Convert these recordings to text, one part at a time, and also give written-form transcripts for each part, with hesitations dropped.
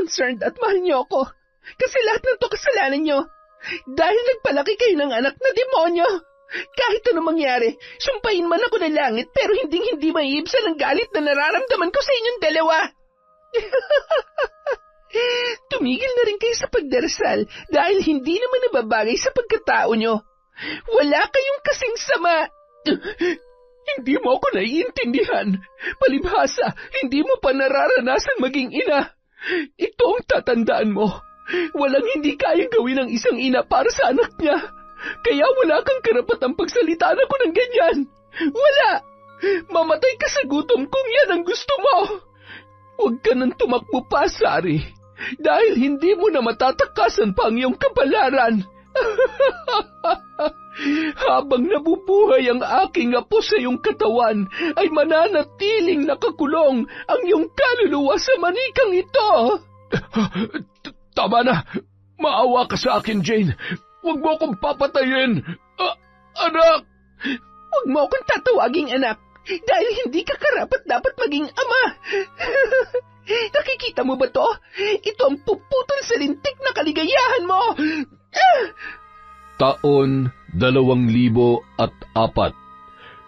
concerned at mahal niyo ako. Kasi lahat ng to kasalanan niyo. Dahil nagpalaki kayo ng anak na demonyo. Kahit ano mangyari, sumpahin man ako ng langit pero hindi maiibsan ang galit na nararamdaman ko sa inyong dalawa. Tumigil na rin kayo sa pagdarasal dahil hindi naman nababagay sa pagkatao nyo. Wala kayong kasing sama. Hindi mo ako naiintindihan. Palibhasa, hindi mo pa nararanasan maging ina. Ito ang tatandaan mo. Walang hindi kayang gawin ng isang ina para sa anak niya. Kaya wala kang karapatang pagsalitaan ako ng ganyan. Wala! Mamatay ka sa gutom kung yan ang gusto mo. Huwag ka nang tumakbo pa, Sari. Dahil hindi mo na matatakasan pa ang iyong kapalaran. Habang nabubuhay ang aking apo sa iyong katawan, ay mananatiling nakakulong ang iyong kaluluwa sa manikang ito. Tama na. Maawa ka sa akin, Jane. Huwag mo akong papatayin. Anak! Huwag mo akong tatawaging anak dahil hindi ka karapat dapat maging ama. Nakikita mo ba to? Ito ang puputol sa lintik na kaligayahan mo. Taon 2004.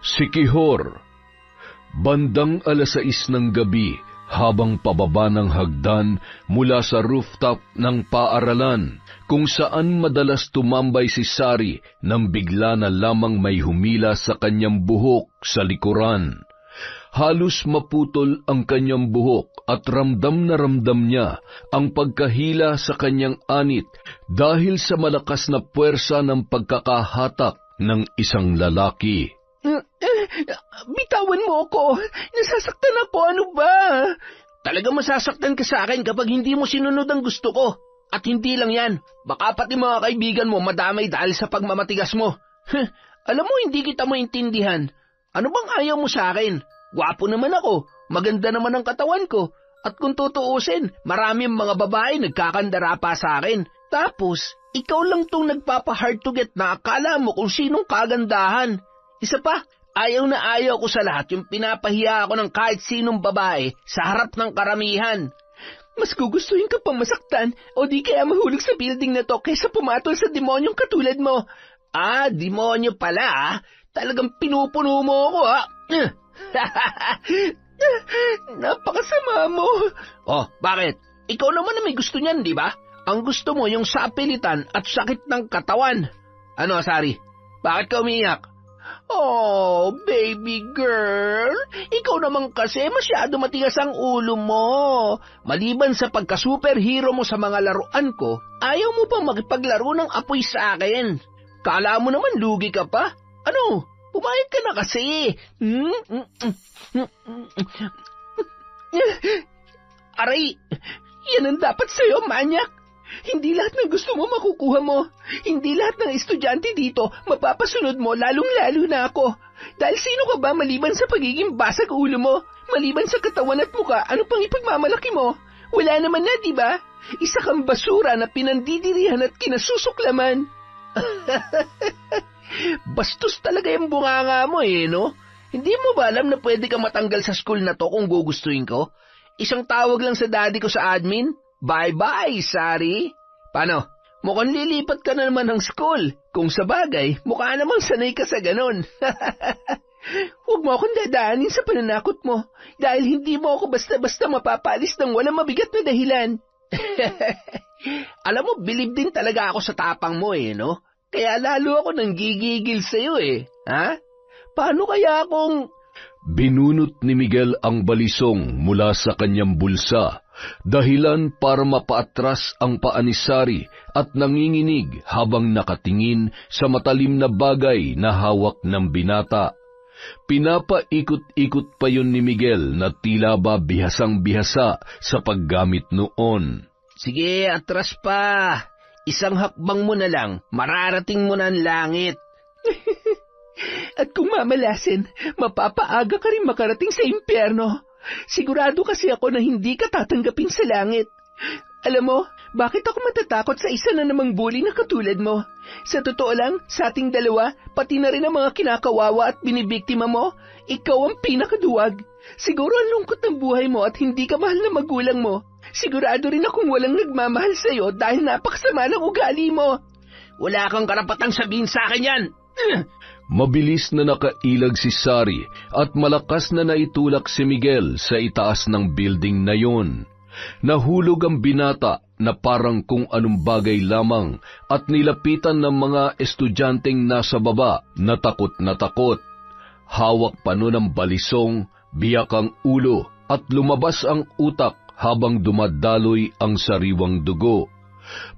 Siquijor. Bandang 6:00 ng gabi, habang pababa ng hagdan mula sa rooftop ng paaralan, kung saan madalas tumambay si Sari nang bigla na lamang may humila sa kanyang buhok sa likuran. Halos maputol ang kanyang buhok at ramdam na ramdam niya ang pagkahila sa kanyang anit dahil sa malakas na puwersa ng pagkakahatak ng isang lalaki. Bitawan mo ako. Nasasaktan ako. Ano ba? Talaga masasaktan ka sa akin kapag hindi mo sinunod ang gusto ko. At hindi lang yan. Baka pati mga kaibigan mo madamay dahil sa pagmamatigas mo. Alam mo, hindi kita maintindihan. Ano bang ayaw mo sa akin? Gwapo naman ako, maganda naman ang katawan ko, at kung tutuusin, maraming mga babae nagkakandara pa sa akin. Tapos, ikaw lang tong nagpapa-hard to get na akala mo kung sinong kagandahan. Isa pa, ayaw na ayaw ko sa lahat yung pinapahiya ako ng kahit sinong babae sa harap ng karamihan. Mas gugustuhin ka pang masaktan o di kaya mahulog sa building na to kaysa pumatol sa demonyong katulad mo. Demonyo pala. Talagang pinupuno mo ako Napakasama mo. Oh, bakit? Ikaw naman na may gusto niyan, di ba? Ang gusto mo yung sapilitan at sakit ng katawan. Ano, Sari? Bakit ka umiyak? Oh, baby girl. Ikaw naman kasi masyado matigas ang ulo mo. Maliban sa pagka-superhero mo sa mga laruan ko, ayaw mo pang makipaglaro ng apoy sa akin. Kala mo naman lugi ka pa? Ano? Pumayag ka na kasi. Aray, yan ang dapat sa'yo, manyak. Hindi lahat ng gusto mo makukuha mo. Hindi lahat ng estudyante dito mapapasunod mo, lalong-lalo na ako. Dahil sino ka ba maliban sa pagiging basag ulo mo? Maliban sa katawan at muka, ano pang ipagmamalaki mo? Wala naman na, di ba? Isa kang basura na pinandidirihan at kinasusuklaman. Bastos talaga yung bunganga mo no? Hindi mo ba alam na pwede ka matanggal sa school na to kung gugustuhin ko? Isang tawag lang sa daddy ko sa admin. Bye-bye, Sari. Paano? Mukhang lilipat ka na naman ng school. Kung sa bagay, mukha namang sanay ka sa ganun. Huwag mo akong dadaanin sa pananakot mo dahil hindi mo ako basta-basta mapapalis ng walang mabigat na dahilan. Alam mo, bilib din talaga ako sa tapang mo no? Kaya lalo ako nang gigigil sa'yo ha? Paano kaya kung... Binunot ni Miguel ang balisong mula sa kanyang bulsa, dahilan para mapaatras ang paa ni Sari at nanginginig habang nakatingin sa matalim na bagay na hawak ng binata. Pinapaikot-ikot pa yun ni Miguel na tila ba bihasang-bihasa sa paggamit noon. Sige, atras pa. Isang hakbang mo na lang, mararating mo na ang langit. At kung mamalasin, mapapaaga ka rin makarating sa impyerno. Sigurado kasi ako na hindi ka tatanggapin sa langit. Alam mo, bakit ako matatakot sa isa na namang bully na katulad mo? Sa totoo lang, sa ating dalawa, pati na rin ang mga kinakawawa at binibiktima mo, ikaw ang pinakaduwag. Siguro ang lungkot ng buhay mo at hindi ka mahal na magulang mo. Sigurado rin akong walang nagmamahal sa'yo dahil napakasama ng ugali mo. Wala kang karapatang sabihin sa akin yan. Mabilis na nakailag si Sari at malakas na naitulak si Miguel sa itaas ng building na yon. Nahulog ang binata na parang kung anong bagay lamang at nilapitan ng mga estudyanteng nasa baba na takot na takot. Hawak pa nun ang balisong, biyak ang ulo at lumabas ang utak habang dumadaloy ang sariwang dugo.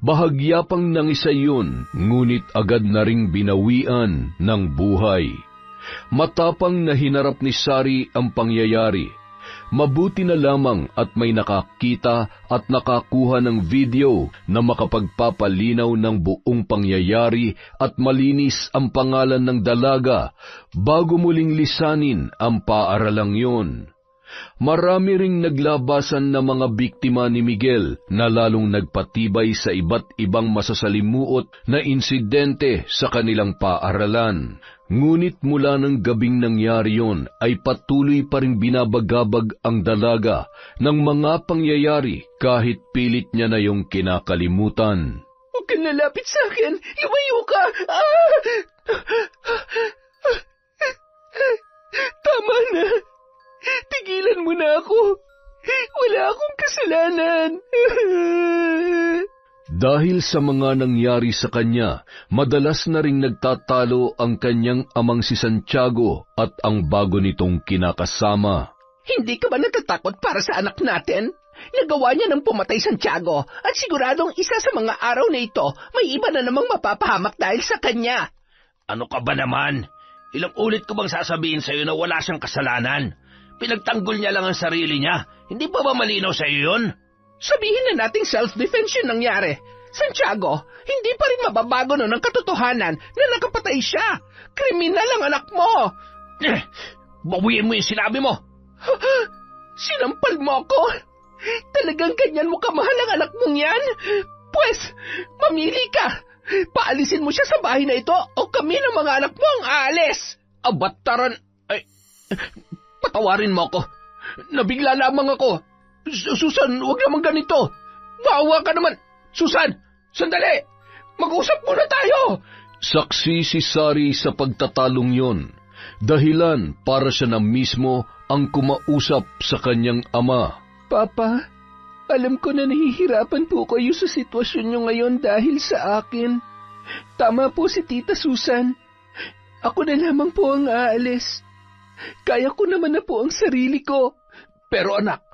Bahagya pang nangisa yun, ngunit agad na ring binawian ng buhay. Matapang na hinarap ni Sari ang pangyayari. Mabuti na lamang at may nakakita at nakakuha ng video na makapagpapalinaw ng buong pangyayari at malinis ang pangalan ng dalaga bago muling lisanin ang paaralang yun. Marami ring naglabasan na mga biktima ni Miguel na lalong nagpatibay sa iba't ibang masasalimuot na insidente sa kanilang paaralan. Ngunit mula ng gabing nangyari yon ay patuloy pa ring binabagabag ang dalaga ng mga pangyayari kahit pilit niya na yung kinakalimutan. Huwag kang lalapit sa akin! Lumayo ka! Tama na! Tigilan mo na ako! Wala akong kasalanan! Dahil sa mga nangyari sa kanya, madalas na ring nagtatalo ang kanyang amang si Santiago at ang bago nitong kinakasama. Hindi ka ba natatakot para sa anak natin? Nagawa niya ng pumatay Santiago at siguradong isa sa mga araw na ito may iba na namang mapapahamak dahil sa kanya. Ano ka ba naman? Ilang ulit ko bang sasabihin sa'yo na wala siyang kasalanan? Pinagtanggol niya lang ang sarili niya. Hindi pa ba malinaw sa'yo yun? Sabihin na nating self-defense yun nangyari. Santiago, hindi pa rin mababago nun ang katotohanan na nakapatay siya. Kriminal ang anak mo. Bawiin mo yung sinabi mo. Sinampal mo ako? Talagang ganyan mo kamahal ang anak mong yan? Pwes, mamili ka. Paalisin mo siya sa bahay na ito o kami ng mga anak mo ang aalis. Abataran. Ay, patawarin mo ako. Nabigla lamang ako. Susan, huwag naman ganito. Maawa ka naman. Susan, sandali. Mag-usap muna tayo. Saksi si Sari sa pagtatalong yon. Dahilan para siya na mismo ang kumausap sa kanyang ama. Papa, alam ko na nahihirapan po kayo sa sitwasyon nyo ngayon dahil sa akin. Tama po si Tita Susan. Ako na lamang po ang aalis. Kaya ko naman na po ang sarili ko. Pero anak,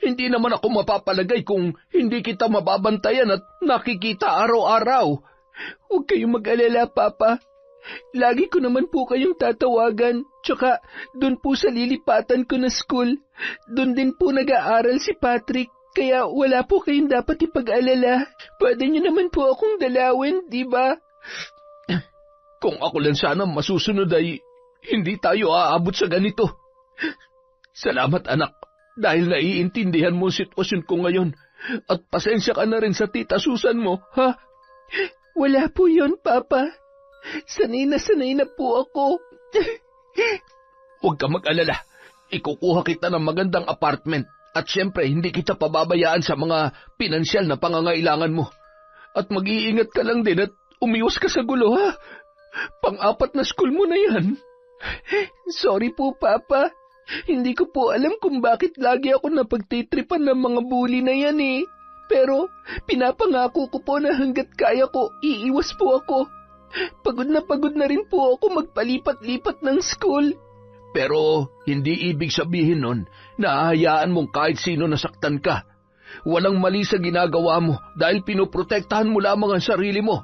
hindi naman ako mapapalagay kung hindi kita mababantayan at nakikita araw-araw. Huwag kayong mag-alala, Papa. Lagi ko naman po kayong tatawagan. Tsaka, doon po sa lilipatan ko na school, doon din po nag-aaral si Patrick. Kaya wala po kayong dapat ipag-alala. Pwede niyo naman po akong dalawin, di ba? Kung ako lang sana masusunod ay hindi tayo aabot sa ganito. Salamat, anak. Dahil naiintindihan mo ang sitwasyon ko ngayon. At pasensya ka na rin sa Tita Susan mo, ha? Wala po yon, Papa. Sanay na po ako. Huwag ka mag-alala. Ikukuha kita ng magandang apartment. At syempre, hindi kita pababayaan sa mga pinansyal na pangangailangan mo. At mag-iingat ka lang din at umiwas ka sa gulo, ha? Pang-apat na school mo na yan. Sorry po, Papa. Hindi ko po alam kung bakit lagi ako napagtitripan ng mga bully na yan eh. Pero pinapangako ko po na hanggat kaya ko, iiwas po ako. Pagod na rin po ako magpalipat-lipat ng school. Pero hindi ibig sabihin nun na hahayaan mong kahit sino nasaktan ka. Walang mali sa ginagawa mo dahil pinoprotektahan mo lamang ang sarili mo.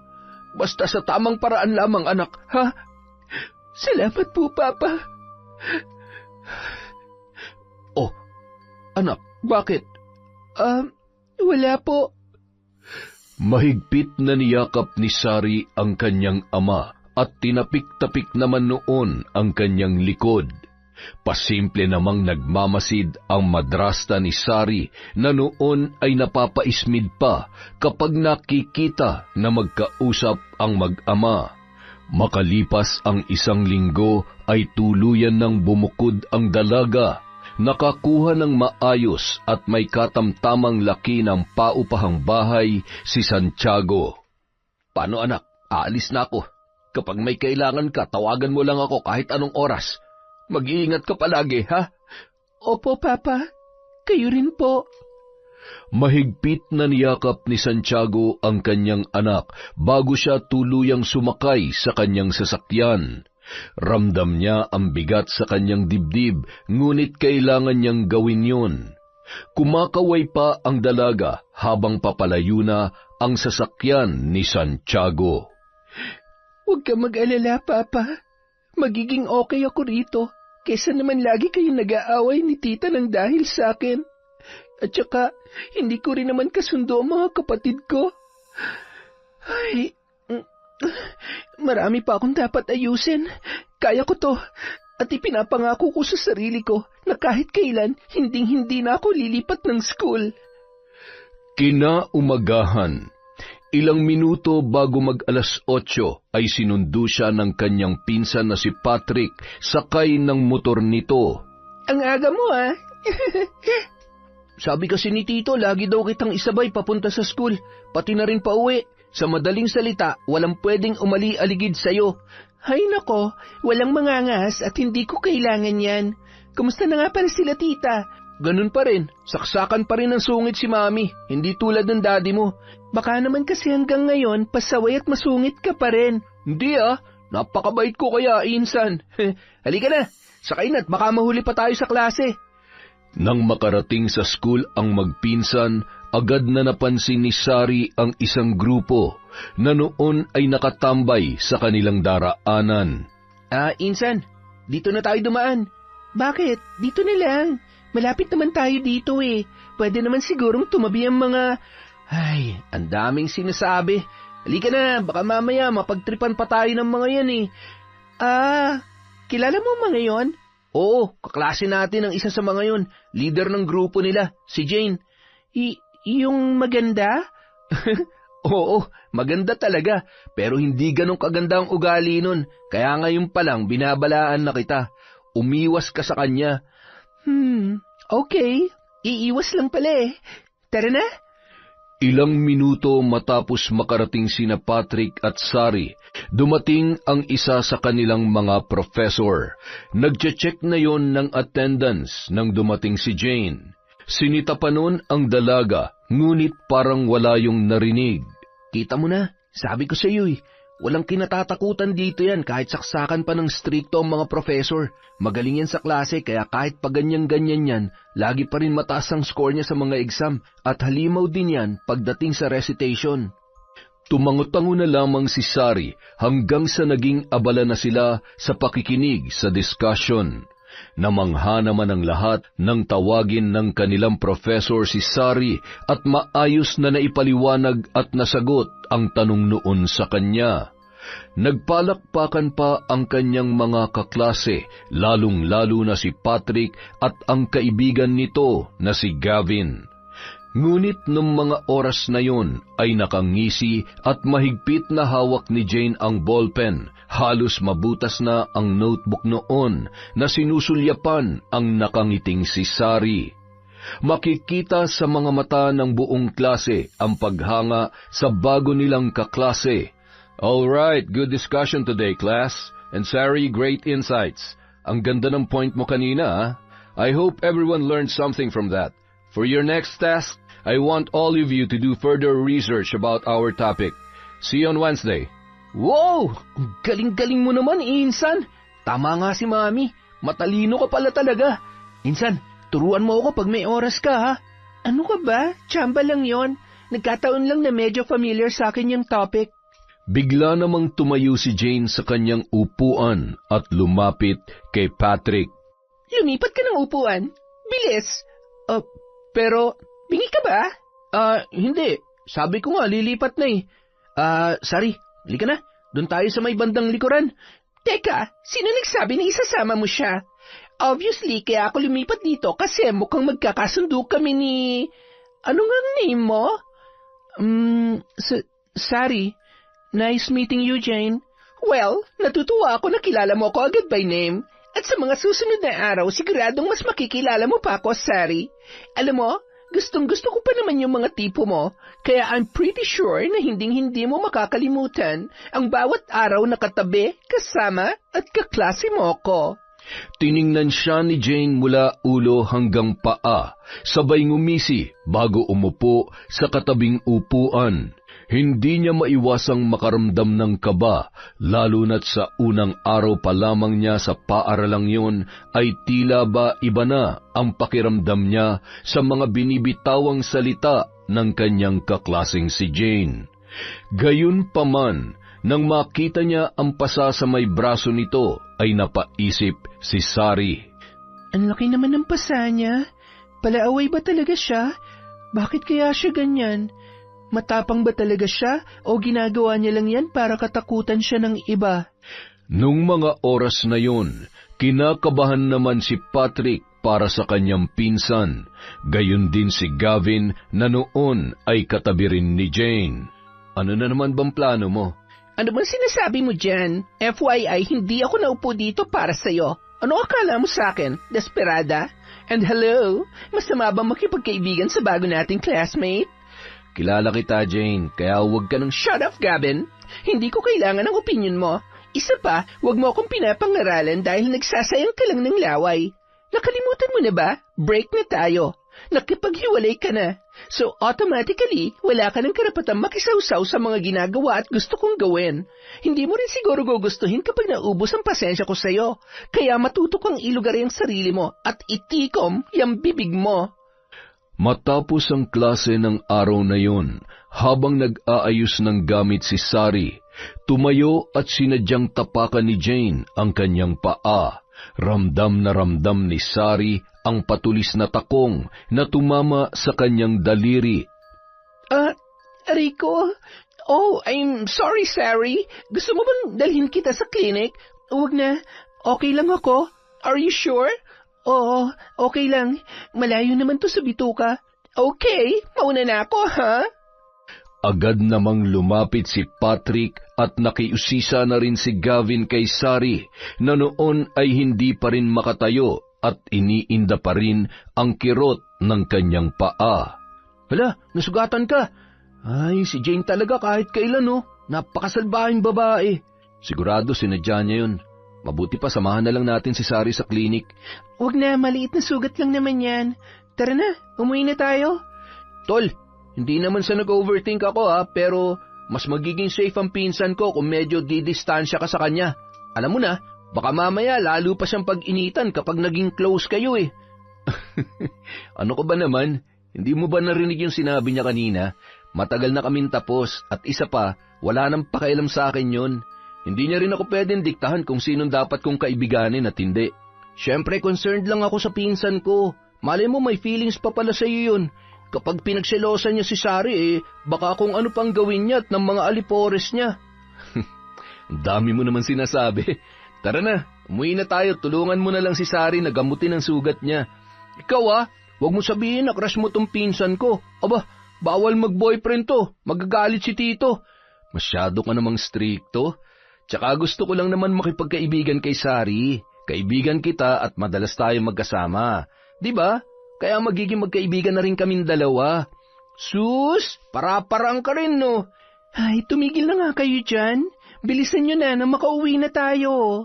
Basta sa tamang paraan lamang, anak, ha? Salamat po, Papa. Oh, anak, bakit? Wala po. Mahigpit na niyakap ni Sari ang kanyang ama at tinapik-tapik naman noon ang kanyang likod. Pasimple namang nagmamasid ang madrasta ni Sari na noon ay napapaismid pa kapag nakikita na magkausap ang mag-ama. Makalipas ang 1 linggo ay tuluyan ng bumukod ang dalaga. Nakakuha ng maayos at may katamtamang laki ng paupahang bahay si Santiago. Paano anak? Aalis na ako. Kapag may kailangan ka, tawagan mo lang ako kahit anong oras. Mag-iingat ka palagi, ha? Opo, Papa. Kayo rin po. Mahigpit na niyakap ni Santiago ang kanyang anak bago siya tuluyang sumakay sa kanyang sasakyan. Ramdam niya ang bigat sa kanyang dibdib, ngunit kailangan niyang gawin yun. Kumakaway pa ang dalaga habang papalayo na ang sasakyan ni Santiago. Huwag ka mag-alala, Papa. Magiging okay ako rito. Kesa naman lagi kayong nag-aaway ni Tita ng dahil sa akin. At saka, hindi ko rin naman kasundo ang mga kapatid ko. Ay, marami pa akong dapat ayusin. Kaya ko to. At ipinapangako ko sa sarili ko na kahit kailan, hinding-hindi na ako lilipat ng school. Kinaumagahan. Ilang minuto bago mag-alas 8 ay sinundo siya ng kanyang pinsan na si Patrick sakay ng motor nito. Ang aga mo, ah. Sabi kasi ni Tito, lagi daw kitang isabay papunta sa school, pati na rin pauwi. Sa madaling salita, walang pwedeng umali-aligid sa'yo. Hay nako, walang mangangas at hindi ko kailangan yan. Kumusta na nga pala sila, Tita? Ganun pa rin, saksakan pa rin ang sungit si Mami, hindi tulad ng daddy mo. Baka naman kasi hanggang ngayon, pasaway at masungit ka pa rin. Hindi napakabait ko kaya, insan. Halika na, sakay na't baka mahuli pa tayo sa klase. Nang makarating sa school ang magpinsan, agad na napansin ni Sari ang isang grupo na noon ay nakatambay sa kanilang daraanan. Insan, dito na tayo dumaan. Bakit? Dito na lang. Malapit naman tayo dito eh. Pwede naman sigurong tumabi ang mga... Ay, ang daming sinasabi. Halika na, baka mamaya mapagtripan pa tayo ng mga yan eh. Kilala mo mga yon? Oo, kaklase natin ang isa sa mga yon. Leader ng grupo nila, si Jane. Yung maganda? Oo, maganda talaga. Pero hindi ganun kaganda ang ugali nun. Kaya ngayon pa lang binabalaan na kita. Umiwas ka sa kanya. Okay. Iiwas lang pala eh. Tara na. Ilang minuto matapos makarating sina Patrick at Sari, dumating ang isa sa kanilang mga professor. Nagche-check na yon ng attendance nang dumating si Jane. Sinita pa nun ang dalaga, ngunit parang wala yung narinig. Kita mo na, sabi ko sa iyo eh. Walang kinatatakutan dito yan kahit saksakan pa ng stricto ang mga professor. Magaling yan sa klase kaya kahit pa ganyan-ganyan yan, lagi pa rin mataas ang score niya sa mga exam at halimaw din yan pagdating sa recitation. Tumango-tango na lamang si Sari hanggang sa naging abala na sila sa pakikinig sa discussion. Namangha naman ang lahat nang tawagin ng kanilang professor si Sari at maayos na naipaliwanag at nasagot ang tanong noon sa kanya. Nagpalakpakan pa ang kanyang mga kaklase, lalong-lalo na si Patrick at ang kaibigan nito na si Gavin. Ngunit nung mga oras na yon ay nakangisi at mahigpit na hawak ni Jane ang ballpen. Halos mabutas na ang notebook noon na sinusulyapan ang nakangiting si Sari. Makikita sa mga mata ng buong klase ang paghanga sa bago nilang kaklase. All right, good discussion today, class. And Sari, great insights. Ang ganda ng point mo kanina, I hope everyone learned something from that. For your next task, I want all of you to do further research about our topic. See you on Wednesday. Wow! Galing-galing mo naman, Insan. Tama nga si Mami. Matalino ka pala talaga. Insan, turuan mo ako pag may oras ka, ha? Ano ka ba? Tsamba lang yon. Nagkataon lang na medyo familiar sa akin yung topic. Bigla namang tumayo si Jane sa kanyang upuan at lumapit kay Patrick. Lumipat ka ng upuan? Bilis. Pero, bingi ka ba? Hindi. Sabi ko nga, lilipat na eh. Sari, halika na. Doon tayo sa may bandang likuran. Teka, sino nagsabi na isasama mo siya? Obviously, kaya ako lumipat dito kasi mukhang magkakasundo kami ni... Ano nga ang name mo? Sari. Nice meeting you, Jane. Well, natutuwa ako na kilala mo ako agad by name. At sa mga susunod na araw, siguradong mas makikilala mo pa ako, Sari. Alam mo, gustong-gusto ko pa naman yung mga tipo mo, kaya I'm pretty sure na hinding-hindi mo makakalimutan ang bawat araw na katabi, kasama at kaklase mo ko. Tiningnan siya ni Jane mula ulo hanggang paa, sabay ngumisi bago umupo sa katabing upuan. Hindi niya maiwasang makaramdam ng kaba, lalo na't sa unang araw pa lamang niya sa paaralang yun ay tila ba iba na ang pakiramdam niya sa mga binibitawang salita ng kanyang kaklaseng si Jane. Gayunpaman, nang makita niya ang pasa sa may braso nito, ay napaisip si Sari. Ang laki naman ng pasa niya. Palaaway ba talaga siya? Bakit kaya siya ganyan? Matapang ba talaga siya o ginagawa niya lang yan para katakutan siya ng iba? Nung mga oras na yun, kinakabahan naman si Patrick para sa kanyang pinsan. Gayon din si Gavin na noon ay katabi rin ni Jane. Ano na naman bang plano mo? Ano bang sinasabi mo dyan? FYI, hindi ako naupo dito para sa'yo. Ano akala mo sa akin? Desperada? And hello, masama bang makipagkaibigan sa bago nating classmate? Kilala kita, Jane, kaya huwag ka nang... Shut up, Gavin! Hindi ko kailangan ng opinion mo. Isa pa, huwag mo akong pinapangaralan dahil nagsasayang ka lang ng laway. Nakalimutan mo na ba? Break na tayo. Nakipaghiwalay ka na. So automatically, wala ka ng karapatang makisawsaw sa mga ginagawa at gusto kong gawin. Hindi mo rin siguro gugustuhin kapag naubos ang pasensya ko sa'yo. Kaya matuto kang ilugar ang sarili mo at itikom yung bibig mo. Matapos ang klase ng araw na yun, habang nag-aayos ng gamit si Sari, tumayo at sinadyang tapakan ni Jane ang kanyang paa. Ramdam na ramdam ni Sari ang patulis na takong na tumama sa kanyang daliri. Rico? Oh, I'm sorry, Sari. Gusto mo bang dalhin kita sa clinic? Huwag na. Okay lang ako. Are you sure? Oo, okay lang. Malayo naman to sa bituka. Okay, mauna na ako, ha? Agad namang lumapit si Patrick at nakiusisa na rin si Gavin kay Sari na noon ay hindi pa rin makatayo at iniinda pa rin ang kirot ng kanyang paa. Hala, nasugatan ka. Ay, si Jane talaga kahit kailan, no? Napakasalbahing babae. Sigurado sinadya niya yun. Mabuti pa samahan na lang natin si Sari sa klinik. Huwag na, maliit na sugat lang naman yan. Tara na, umuwi na tayo. Tol, hindi naman sa nag-overthink ako pero mas magiging safe ang pinsan ko kung medyo didistansya ka sa kanya. Alam mo na, baka mamaya lalo pa siyang pag-initan kapag naging close kayo eh. Ano ko ba naman? Hindi mo ba narinig yung sinabi niya kanina? Matagal na kaming tapos at isa pa, wala nang pakialam sa akin yun. Hindi niya rin ako pwedeng diktahan kung sinong dapat kong kaibiganin at hindi. Siyempre, concerned lang ako sa pinsan ko. Malay mo may feelings pa pala sa iyo yun. Kapag pinagselosan niya si Sari baka kung ano pang gawin niya at ng mga alipores niya. Ang dami mo naman sinasabi. Tara na, umuwi na tayo. Tulungan mo na lang si Sari na gamutin ang sugat niya. Ikaw huwag mo sabihin na crush mo tong pinsan ko. Aba, bawal mag-boyfriend to. Magagalit si Tito. Masyado ka namang stricto. Tsaka gusto ko lang naman makipagkaibigan kay Sari. Kaibigan kita at madalas tayo magkasama. Diba? Kaya magiging magkaibigan na rin kaming dalawa. Sus, para-parang ka rin, no? Ay, tumigil na nga kayo dyan. Bilisan nyo na makauwi na tayo.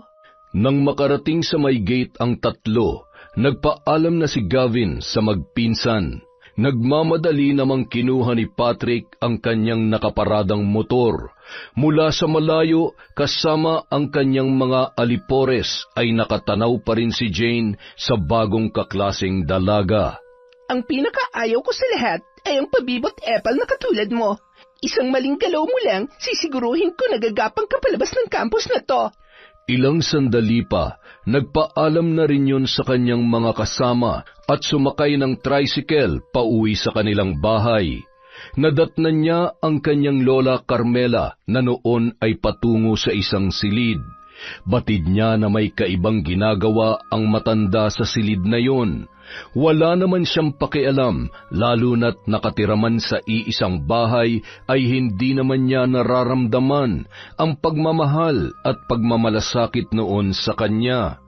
Nang makarating sa may gate ang tatlo, nagpaalam na si Gavin sa magpinsan. Nagmamadali namang kinuha ni Patrick ang kanyang nakaparadang motor. Mula sa malayo, kasama ang kanyang mga alipores, ay nakatanaw pa rin si Jane sa bagong kaklaseng dalaga. Ang pinakaayaw ko sa lahat ay ang pabibot epal na katulad mo. Isang maling galaw mo lang, sisiguruhin ko nagagapang ka palabas ng campus na to. Ilang sandali pa, nagpaalam na rin yun sa kanyang mga kasama at sumakay ng tricycle pauwi sa kanilang bahay. Nadatnan niya ang kanyang lola Carmela na noon ay patungo sa isang silid. Batid niya na may kaibang ginagawa ang matanda sa silid na yon. Wala naman siyang pakialam, lalo na't nakatiraman sa iisang bahay ay hindi naman niya nararamdaman ang pagmamahal at pagmamalasakit noon sa kanya.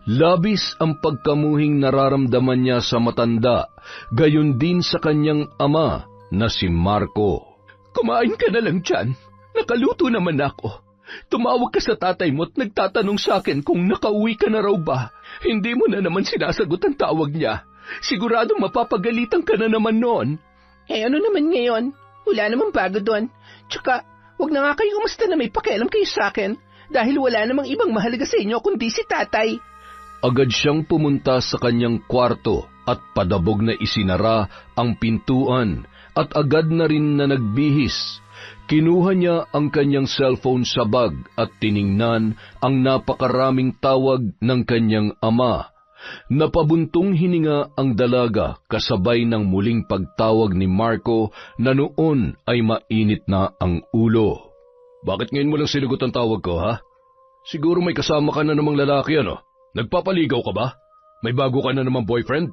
Labis ang pagkamuhing nararamdaman niya sa matanda, gayon din sa kanyang ama na si Marco. Kumain ka na lang dyan. Nakaluto naman ako. Tumawag ka sa tatay mo at nagtatanong sa akin kung nakauwi ka na raw ba. Hindi mo na naman sinasagot ang tawag niya. Sigurado mapapagalitan ka na naman noon. Ano naman ngayon? Wala namang bago doon. Tsaka, wag na nga kayo umusta na may pakialam kayo sa akin. Dahil wala namang ibang mahalaga sa inyo kundi si tatay. Agad siyang pumunta sa kanyang kwarto at padabog na isinara ang pintuan at agad na rin na nagbihis. Kinuha niya ang kanyang cellphone sa bag at tiningnan ang napakaraming tawag ng kanyang ama. Napabuntong hininga ang dalaga kasabay ng muling pagtawag ni Marco na noon ay mainit na ang ulo. Bakit ngayon mo lang sinagot ang tawag ko, ha? Siguro may kasama ka na namang lalaki, ano? Nagpapaligaw ka ba? May bago ka na namang boyfriend?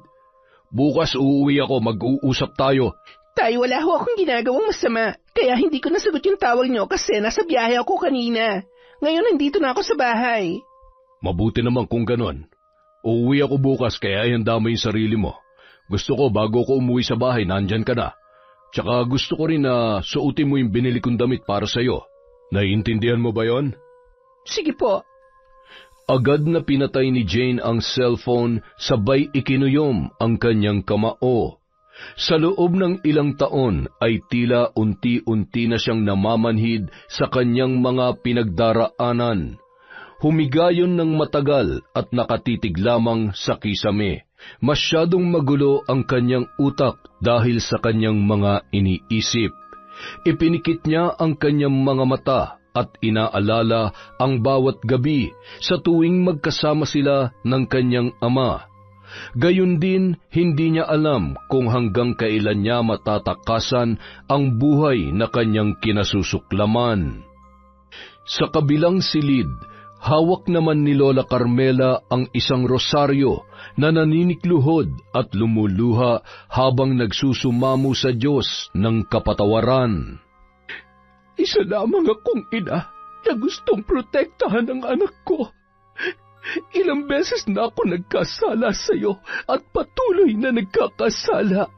Bukas uuwi ako, mag-uusap tayo. Tay, wala ho akong ginagawang masama, kaya hindi ko nasagot yung tawag niyo kasi nasa biyahe ako kanina. Ngayon nandito na ako sa bahay. Mabuti naman kung ganon. Uuwi ako bukas kaya ihanda mo yung sarili mo. Gusto ko bago ko umuwi sa bahay, nandyan ka na. Tsaka gusto ko rin na suotin mo yung binili kong damit para sa'yo. Naiintindihan mo ba yon? Sige po. Agad na pinatay ni Jane ang cellphone, sabay ikinuyom ang kanyang kamao. Sa loob ng ilang taon ay tila unti-unti na siyang namamanhid sa kanyang mga pinagdaraanan. Humigayon ng matagal at nakatitig lamang sa kisame. Masyadong magulo ang kanyang utak dahil sa kanyang mga iniisip. Ipinikit niya ang kanyang mga mata at inaalala ang bawat gabi sa tuwing magkasama sila ng kanyang ama. Gayon din, hindi niya alam kung hanggang kailan niya matatakasan ang buhay na kanyang kinasusuklaman. Sa kabilang silid, hawak naman ni Lola Carmela ang isang rosaryo na naninikluhod at lumuluha habang nagsusumamo sa Diyos ng kapatawaran. Isa lamang akong ina na gustong protektahan ang anak ko. Ilang beses na ako nagkasala sa iyo at patuloy na nagkakasala.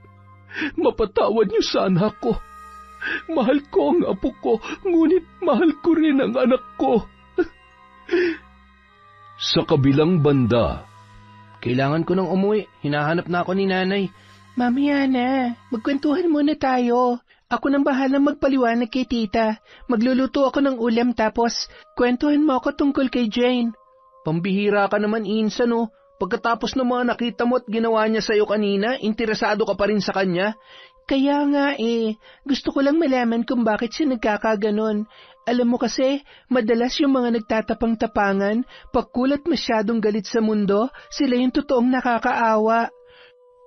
Mapatawad niyo sana ako. Mahal ko ang apo ko, ngunit mahal ko rin ang anak ko. Sa kabilang banda, kailangan ko nang umuwi. Hinahanap na ako ni nanay. Mamaya na, magkwentuhan muna tayo. Ako nang bahalang magpaliwanag kay tita. Magluluto ako ng ulam tapos kwentuhan mo ako tungkol kay Jane. Pambihira ka naman, Insan, no? Pagkatapos ng mga nakita mo at ginawa niya sa'yo kanina, interesado ka pa rin sa kanya? Kaya nga gusto ko lang malaman kung bakit siya nagkakaganon. Alam mo kasi, madalas yung mga nagtatapang-tapangan, pagkulat masyadong galit sa mundo, sila yung totoong nakakaawa.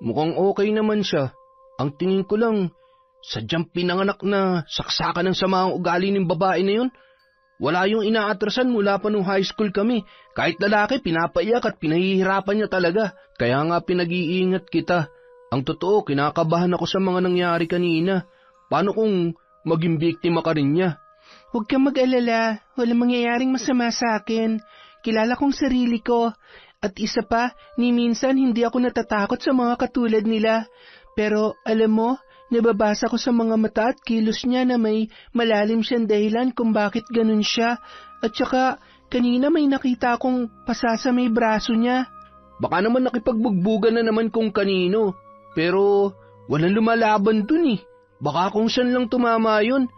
Mukhang okay naman siya. Ang tingin ko lang, sadyang pinanganak na saksakan ng sama ang ugali ng babae na yun. Wala yung inaatrasan mula pa nung high school kami. Kahit lalaki, pinapaiyak at pinahihirapan niya talaga. Kaya nga pinag-iingat kita. Ang totoo, kinakabahan ako sa mga nangyari kanina. Paano kung maging biktima ka rin niya? Huwag kang mag-alala. Walang mangyayaring masama sa akin. Kilala kong sarili ko. At isa pa, ni minsan hindi ako natatakot sa mga katulad nila. Pero alam mo, nababasa ko sa mga mata at kilos niya na may malalim siyang dahilan kung bakit ganun siya. At saka, kanina may nakita akong pasa sa may braso niya. Baka naman nakipagbugbugan na naman kung kanino. Pero, walang lumalaban dun eh. Baka kung saan lang tumama yun.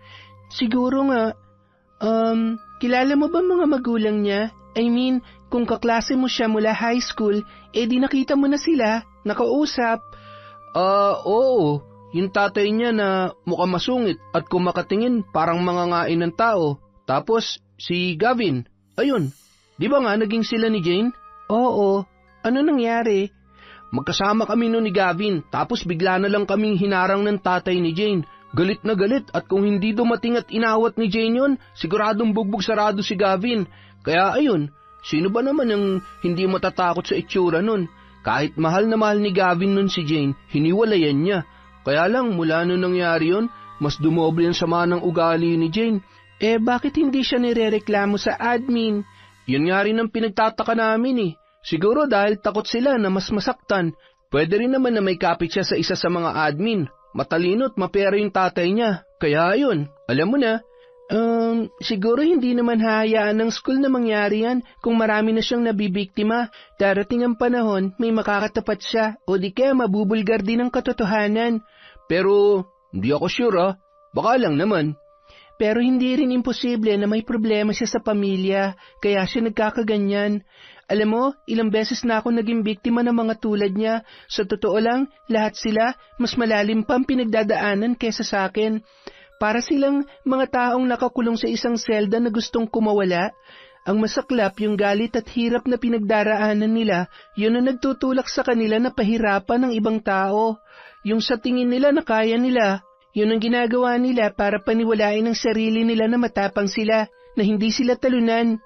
Siguro nga, kilala mo ba mga magulang niya? I mean, kung kaklase mo siya mula high school, di nakita mo na sila, nakausap. Oo. Yung tatay niya na mukhang masungit at kung makatingin parang mangangain ng tao. Tapos si Gavin, ayun, di ba nga naging sila ni Jane? Oo, ano nangyari? Magkasama kami noon ni Gavin, tapos bigla na lang kaming hinarang ng tatay ni Jane. Galit na galit at kung hindi dumating at inawat ni Jane yun, siguradong bugbog sarado si Gavin. Kaya ayun, sino ba naman ang hindi matatakot sa itsura nun? Kahit mahal na mahal ni Gavin nun si Jane, hiniwalayan niya. Kaya lang, mula nung nangyari yun, mas dumoble ang sama ng ugali ni Jane. Bakit hindi siya nirereklamo sa admin? Yun nga rin ang pinagtataka namin eh. Siguro dahil takot sila na mas masaktan. Pwede rin naman na may kapit siya sa isa sa mga admin. Matalino't mapera yung tatay niya. Kaya ayun, alam mo na. Siguro hindi naman hahayaan ng school na mangyari yan kung marami na siyang nabibiktima. Darating ang panahon, may makakatapat siya o di kaya mabubulgar din ang katotohanan. Pero hindi ako sure baka lang naman. Pero hindi rin imposible na may problema siya sa pamilya, kaya siya nagkakaganyan. Alam mo, ilang beses na ako naging biktima ng mga tulad niya. Sa totoo lang, lahat sila mas malalim pang pinagdadaanan kesa sa akin. Para silang mga taong nakakulong sa isang selda na gustong kumawala. Ang masaklap yung galit at hirap na pinagdaraanan nila, yun ang nagtutulak sa kanila na pahirapan ng ibang tao. Yung sa tingin nila na kaya nila, yun ang ginagawa nila para paniwalain ang sarili nila na matapang sila, na hindi sila talunan.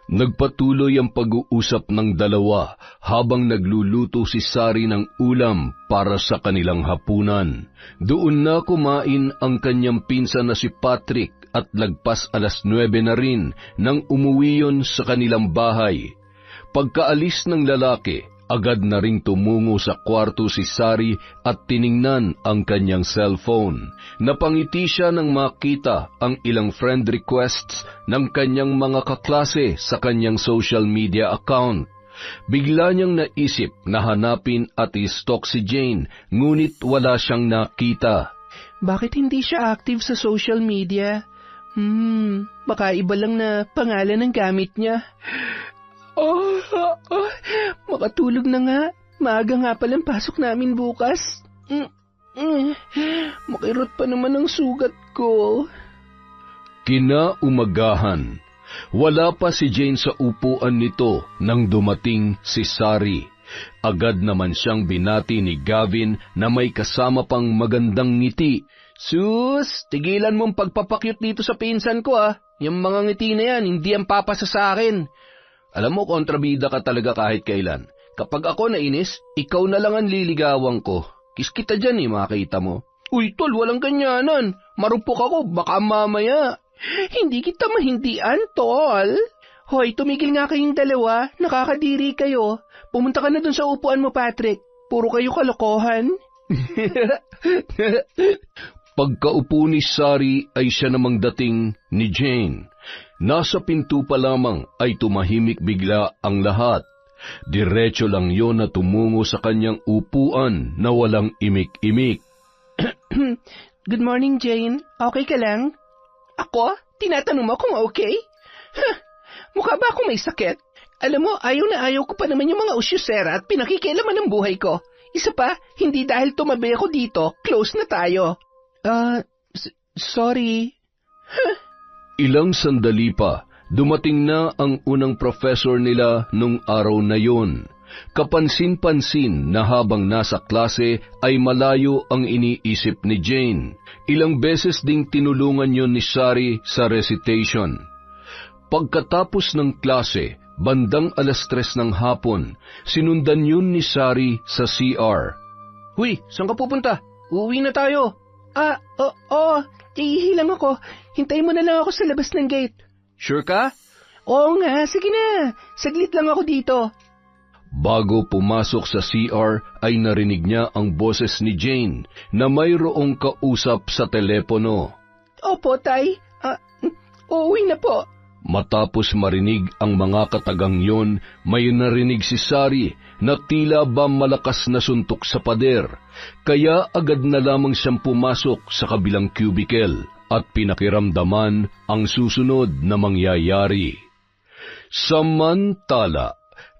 Nagpatuloy ang pag-uusap ng dalawa habang nagluluto si Sari ng ulam para sa kanilang hapunan. Doon na kumain ang kanyang pinsan na si Patrick at lagpas 9:00 na rin nang umuwi yon sa kanilang bahay. Pagkaalis ng lalaki, agad na ring tumungo sa kwarto si Sari at tiningnan ang kanyang cellphone. Napangiti siya nang makita ang ilang friend requests ng kanyang mga kaklase sa kanyang social media account. Bigla niyang naisip na hanapin at i-stalk si Jane, ngunit wala siyang nakita. Bakit hindi siya active sa social media? Baka iba lang na pangalan ng gamit niya. Makatulog na nga. Maaga nga palang pasok namin bukas. Makirot pa naman ang sugat ko. Kinaumagahan. Wala pa si Jane sa upuan nito nang dumating si Sari. Agad naman siyang binati ni Gavin na may kasama pang magandang ngiti. Sus, tigilan mong pagpapakyut dito sa pinsan ko Yung mga ngiti na yan, hindi ang papasa sa akin. Alam mo, kontrabida ka talaga kahit kailan. Kapag ako nainis, ikaw na lang ang liligawan ko. Kiss kita dyan makita mo. Uy, tol, walang ganyanan. Marupok ako, baka mamaya. Hindi kita mahindian, tol. Hoy, tumigil nga kayong dalawa. Nakakadiri kayo. Pumunta ka na dun sa upuan mo, Patrick. Puro kayo kalokohan. Pagkaupo ni Sari ay siya namang dating ni Jane. Nasa pinto pa lamang ay tumahimik bigla ang lahat. Diretso lang yon na tumungo sa kanyang upuan na walang imik-imik. Good morning, Jane. Okay ka lang? Ako? Tinatanong mo kung okay? Mukha ba akong may sakit? Alam mo, ayaw na ayaw ko pa naman yung mga usyusera at pinakikialaman ng buhay ko. Isa pa, hindi dahil tumabi ako dito, close na tayo. Sorry. Ilang sandali pa, dumating na ang unang professor nila nung araw na yon. Kapansin-pansin na habang nasa klase ay malayo ang iniisip ni Jane. Ilang beses ding tinulungan yon ni Sari sa recitation. Pagkatapos ng klase, bandang 3:00 ng hapon, sinundan yun ni Sari sa CR. Huy, saan ka pupunta? Uuwi na tayo. Ihilang ako. Hintayin mo na lang ako sa labas ng gate. Sure ka? Oo nga, sige na. Saglit lang ako dito. Bago pumasok sa CR ay narinig niya ang boses ni Jane na mayroong kausap sa telepono. Opo, Tay. Uuwi na po. Matapos marinig ang mga katagang yon, may narinig si Sari na tila ba malakas na suntok sa pader, kaya agad na lamang siyang pumasok sa kabilang cubicle at pinakiramdaman ang susunod na mangyayari. Samantala,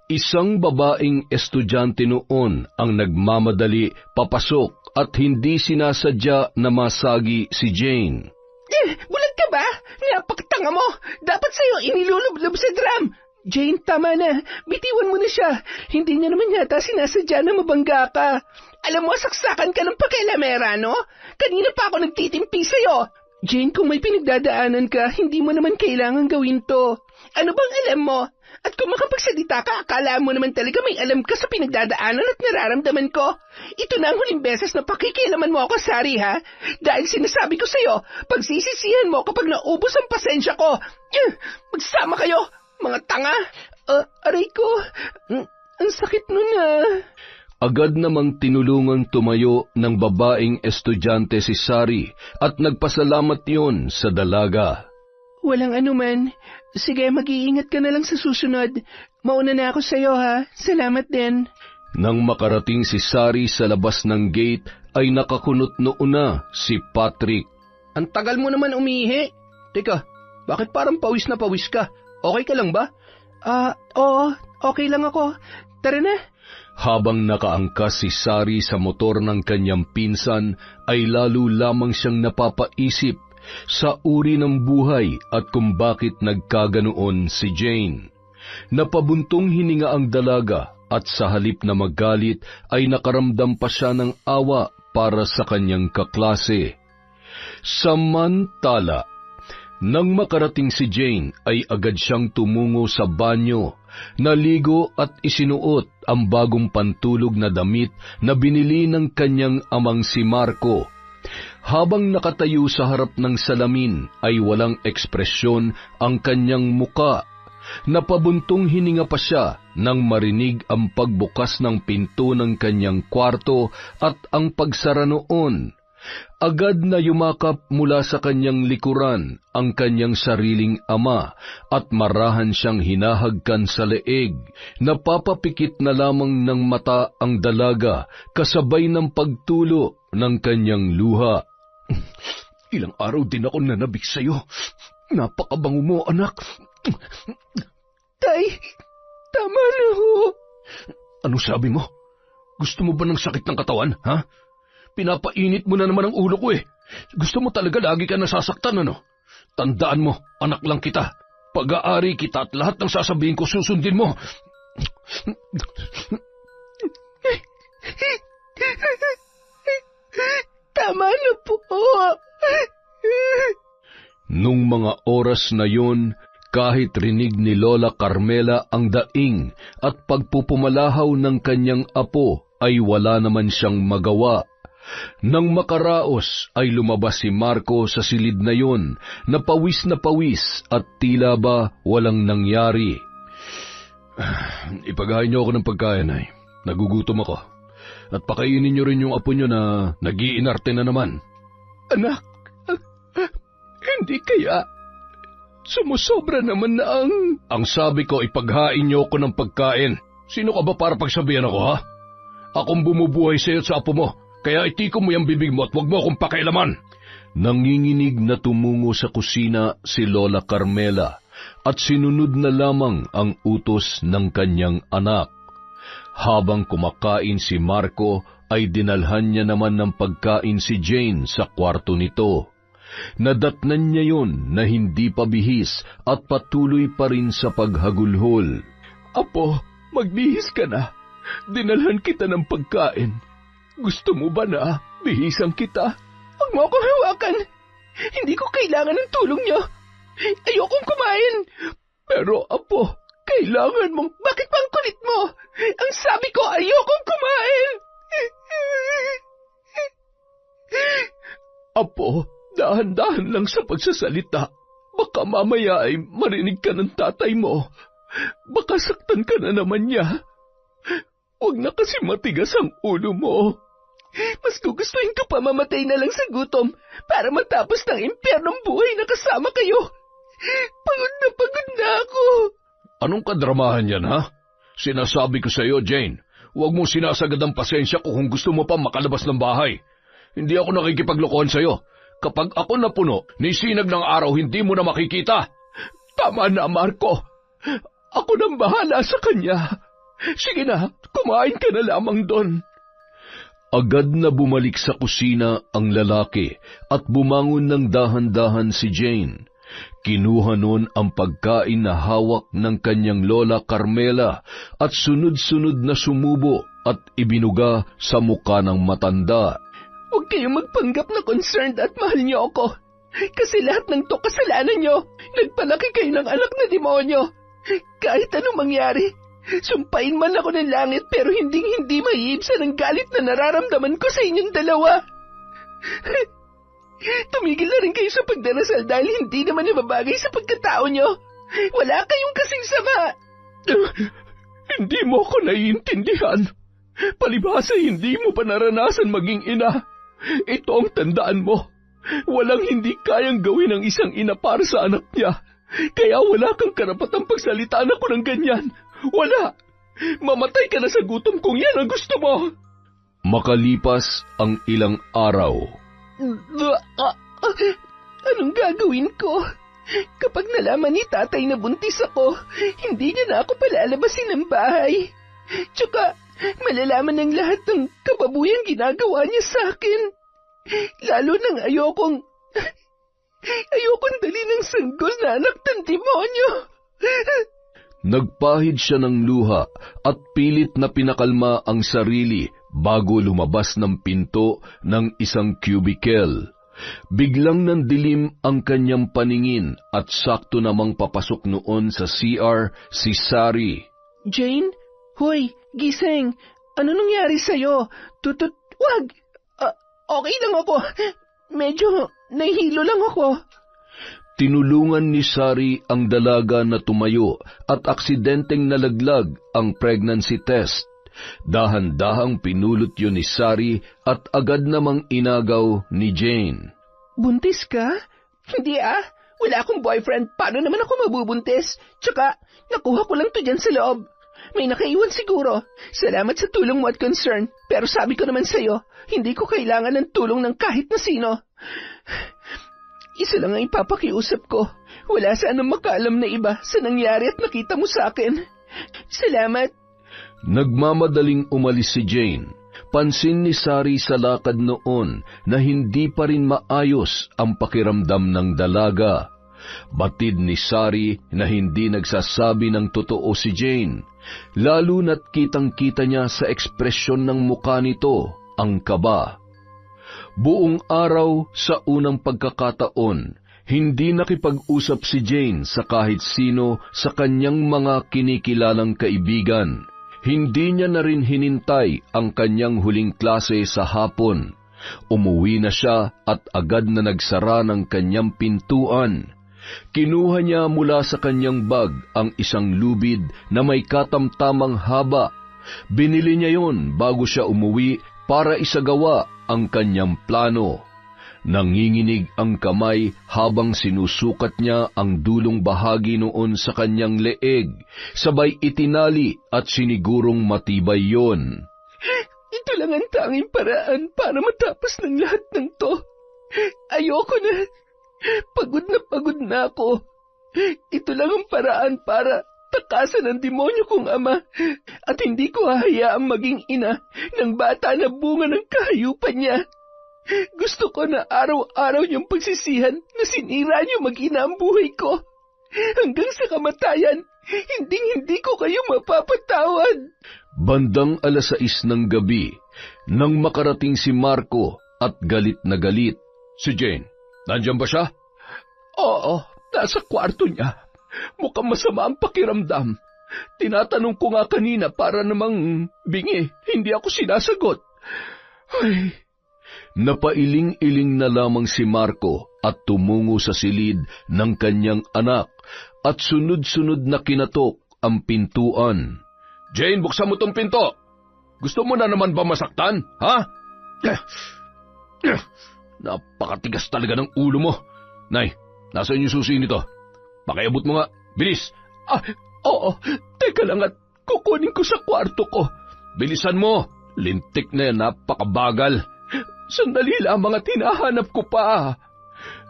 isang babaeng estudyante noon ang nagmamadali papasok at hindi sinasadya na masagi si Jane. Bulag ka ba? Napakatanga mo! Dapat sa'yo inilulublob sa drum! Jane, tama na. Bitiwan mo na siya. Hindi niya naman yata sinasadya na mabangga ka. Alam mo, saksakan ka ng pakialamera, no? Kanina pa ako nagtitimpi sa'yo. Jane, kung may pinagdadaanan ka, hindi mo naman kailangan gawin to. Ano bang alam mo? At kung makapagsalita ka, akala mo naman talaga may alam ka sa pinagdadaanan at nararamdaman ko. Ito na ang huling beses na pakikialaman mo ako, Sari, ha? Dahil sinasabi ko sa'yo, pagsisisihan mo kapag naubos ang pasensya ko. Magsama kayo, mga tanga. Aray ko, ang sakit nun ah. Agad namang tinulungang tumayo ng babaeng estudyante si Sari at nagpasalamat yon sa dalaga. Walang anuman. Sige, mag-iingat ka na lang sa susunod. Mauna na ako sa'yo ha. Salamat din. Nang makarating si Sari sa labas ng gate, ay nakakunot noon na si Patrick. Ang tagal mo naman umihi. Teka, bakit parang pawis na pawis ka? Okay ka lang ba? Oo, okay lang ako. Tara na. Habang nakaangkas si Sari sa motor ng kanyang pinsan, ay lalo lamang siyang napapaisip sa uri ng buhay at kung bakit nagkaganoon si Jane. Napabuntong hininga ang dalaga at sa halip na magalit ay nakaramdam pa siya ng awa para sa kanyang kaklase. Samantala, nang makarating si Jane ay agad siyang tumungo sa banyo, naligo at isinuot ang bagong pantulog na damit na binili ng kanyang amang si Marco. Habang nakatayo sa harap ng salamin ay walang ekspresyon ang kanyang muka. Napabuntong hininga pa siya nang marinig ang pagbukas ng pinto ng kanyang kwarto at ang pagsara noon. Agad na yumakap mula sa kanyang likuran ang kanyang sariling ama at marahan siyang hinahagkan sa leeg. Napapapikit na lamang ng mata ang dalaga kasabay ng pagtulo ng kanyang luha. Ilang araw din ako nanabik sa'yo. Napakabango mo, anak. Tay, tama na ho. Ano sabi mo? Gusto mo ba ng sakit ng katawan, ha? Pinapainit mo na naman ang ulo ko eh. Gusto mo talaga lagi ka nasasaktan, ano? Tandaan mo, anak lang kita. Pag-aari kita at lahat ng sasabihin ko susundin mo. Tama na po. Nung mga oras na yun, kahit rinig ni Lola Carmela ang daing at pagpupumalahaw ng kanyang apo, ay wala naman siyang magawa. Nang makaraos ay lumabas si Marco sa silid na yon, na pawis at tila ba walang nangyari. Ipaghain niyo ako ng pagkain ay. Nagugutom ako. At pakainin niyo rin yung apo niyo na nag-iinarte na naman. Anak, hindi kaya sumusobra naman na ang... Ang sabi ko, ipaghain niyo ako ng pagkain. Sino ka ba para pagsabihan ako, ha? Akong bumubuhay sa iyo at sa apo mo. Kaya itikom mo yung bibig mo at huwag mo akong pakailaman. Nanginginig na tumungo sa kusina si Lola Carmela at sinunod na lamang ang utos ng kanyang anak. Habang kumakain si Marco ay dinalhan niya naman ng pagkain si Jane sa kwarto nito. Nadatnan niya yon na hindi pa bihis at patuloy pa rin sa paghagulhol. Apo, magbihis ka na. Dinalhan kita ng pagkain. Gusto mo ba na bihisan kita? Huwag mo akong hawakan. Hindi ko kailangan ng tulong niyo. Ayokong kumain. Pero, Apo, kailangan mong... Bakit bang kulit mo? Ang sabi ko, ayokong kumain. Apo, dahan-dahan lang sa pagsasalita. Baka mamaya ay marinig ka ng tatay mo. Baka saktan ka na naman niya. Huwag na kasi matigas ang ulo mo. Mas gugustuhin ko pa mamatay na lang sa gutom para matapos ng impyernong buhay na kasama kayo. Pagod na ako. Anong kadramahan yan, ha? Sinasabi ko sa iyo, Jane, huwag mong sinasagad ang pasensya ko kung gusto mo pa makalabas ng bahay. Hindi ako nakikipaglokohan sa iyo. Kapag ako napuno, ni sinag ng araw, hindi mo na makikita. Tama na, Marco. Ako nang bahala sa kanya. Sige na, kumain ka na lamang doon. Agad na bumalik sa kusina ang lalaki at bumangon ng dahan-dahan si Jane. Kinuha noon ang pagkain na hawak ng kanyang Lola Carmela at sunod-sunod na sumubo at ibinuga sa muka ng matanda. Huwag kayong magpanggap na concerned at mahal niyo ako. Kasi lahat ng to kasalanan niyo. Nagpalaki kayo ng anak na demonyo. Kahit anong mangyari, sumpain man ako ng langit pero hindi maiibsan ang galit na nararamdaman ko sa inyong dalawa. Tumigil na rin kayo sa pagdarasal dahil hindi naman nababagay sa pagkatao nyo. Wala kayong kasing sama. Hindi mo ako naiintindihan. Palibhasa hindi mo pa naranasan maging ina. Ito ang tandaan mo. Walang hindi kayang gawin ng isang ina para sa anak niya. Kaya wala kang karapatang pagsalitaan ako ng ganyan. Wala. Mamatay ka na sa gutom kung yan ang gusto mo. Makalipas ang ilang araw. Anong gagawin ko? Kapag nalaman ni tatay na buntis ako, hindi niya na ako palalabasin ng bahay. Tsaka, malalaman ng lahat ng kababuyang ginagawa niya sa akin. Lalo nang ayokong dali ng sanggol na anak ng demonyo. Nagpahid siya ng luha at pilit na pinakalma ang sarili bago lumabas ng pinto ng isang cubicle. Biglang nandilim ang kanyang paningin at sakto namang papasok noon sa CR si Sari. Jane? Hoy, gising. Ano nangyari sa'yo? Wag! Okay lang ako. Medyo nahihilo lang ako. Tinulungan ni Sari ang dalaga na tumayo at aksidenteng nalaglag ang pregnancy test. Dahan-dahang pinulot yun ni Sari at agad namang inagaw ni Jane. Buntis ka? Hindi Wala akong boyfriend. Paano naman ako mabubuntis? Tsaka, nakuha ko lang to dyan sa loob. May nakaiwan siguro. Salamat sa tulong mo at concern. Pero sabi ko naman sa'yo, hindi ko kailangan ng tulong ng kahit na sino. Isa lang ang ipapakiusap ko. Wala sanang makaalam na iba sa nangyari at nakita mo sa akin. Salamat. Nagmamadaling umalis si Jane. Pansin ni Sari sa lakad noon na hindi pa rin maayos ang pakiramdam ng dalaga. Batid ni Sari na hindi nagsasabi ng totoo si Jane, lalo na't kitang-kita niya sa ekspresyon ng mukha nito ang kaba. Buong araw sa unang pagkakataon, hindi nakipag-usap si Jane sa kahit sino sa kanyang mga kinikilalang kaibigan. Hindi niya na rin hinintay ang kanyang huling klase sa hapon. Umuwi na siya at agad na nagsara ng kanyang pintuan. Kinuha niya mula sa kanyang bag ang isang lubid na may katamtamang haba. Binili niya yon bago siya umuwi para isagawa ang kanyang plano. Nanginginig ang kamay habang sinusukat niya ang dulong bahagi noon sa kanyang leeg, sabay itinali at sinigurong matibay yon. Ito lang ang tanging paraan para matapos ng lahat ng to. Ayoko na. Pagod na ako. Ito lang ang paraan para takasan ng demonyo kong ama at hindi ko hahayaang maging ina ng bata na bunga ng kahayupan niya. Gusto ko na araw-araw niyong pagsisihan na sinira niyo mag-ina ang buhay ko. Hanggang sa kamatayan, hindi ko kayo mapapatawad. Bandang 6:00 ng gabi, nang makarating si Marco at galit na galit. Si Jane, nandiyan ba siya? Oo, nasa kwarto niya. Mukhang masama ang pakiramdam. Tinatanong ko nga kanina para namang bingi, hindi ako sinasagot. Ay... Napailing-iling na lamang si Marco at tumungo sa silid ng kanyang anak at sunod-sunod na kinatok ang pintuan. Jane, buksan mo tong pinto! Gusto mo na naman ba masaktan, ha? Napakatigas talaga ng ulo mo. Nay, nasaan yung susi nito? Pakiabot mo nga, bilis! Oo, teka lang at kukunin ko sa kwarto ko. Bilisan mo, lintik na yan, napakabagal. Sandali lamang at hinahanap ko pa.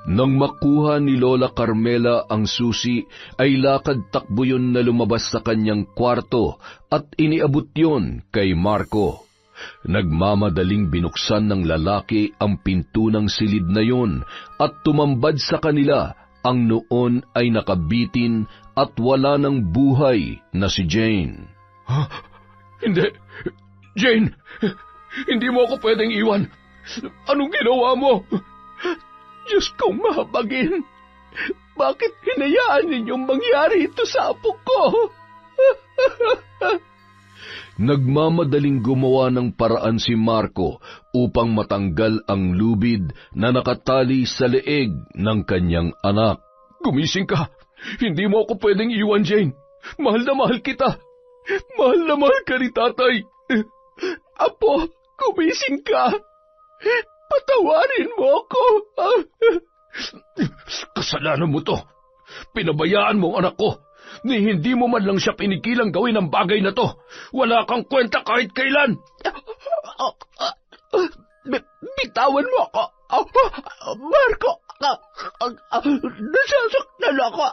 Nang makuha ni Lola Carmela ang susi, ay lakad-takbo yun na lumabas sa kanyang kwarto at iniabot yon kay Marco. Nagmamadaling binuksan ng lalaki ang pinto ng silid na yon at tumambad sa kanila ang noon ay nakabitin at wala ng buhay na si Jane. Hindi, Jane, hindi mo ako pwedeng iwan. Anong ginawa mo? Diyos kong mahabagin. Bakit hinayaan ninyong mangyari ito sa apo ko? Nagmamadaling gumawa ng paraan si Marco upang matanggal ang lubid na nakatali sa leeg ng kanyang anak. Gumising ka. Hindi mo ako pwedeng iwan, Jane. Mahal na mahal kita. Mahal na mahal ka ni tatay. Apo, gumising ka. Patawarin mo ako. Kasalanan mo to. Pinabayaan mo ang anak ko. Ni hindi mo man lang siya pinigilang gawin ang bagay na to. Wala kang kwenta kahit kailan. Bitawan mo ako. Marco, nasasaktan ako.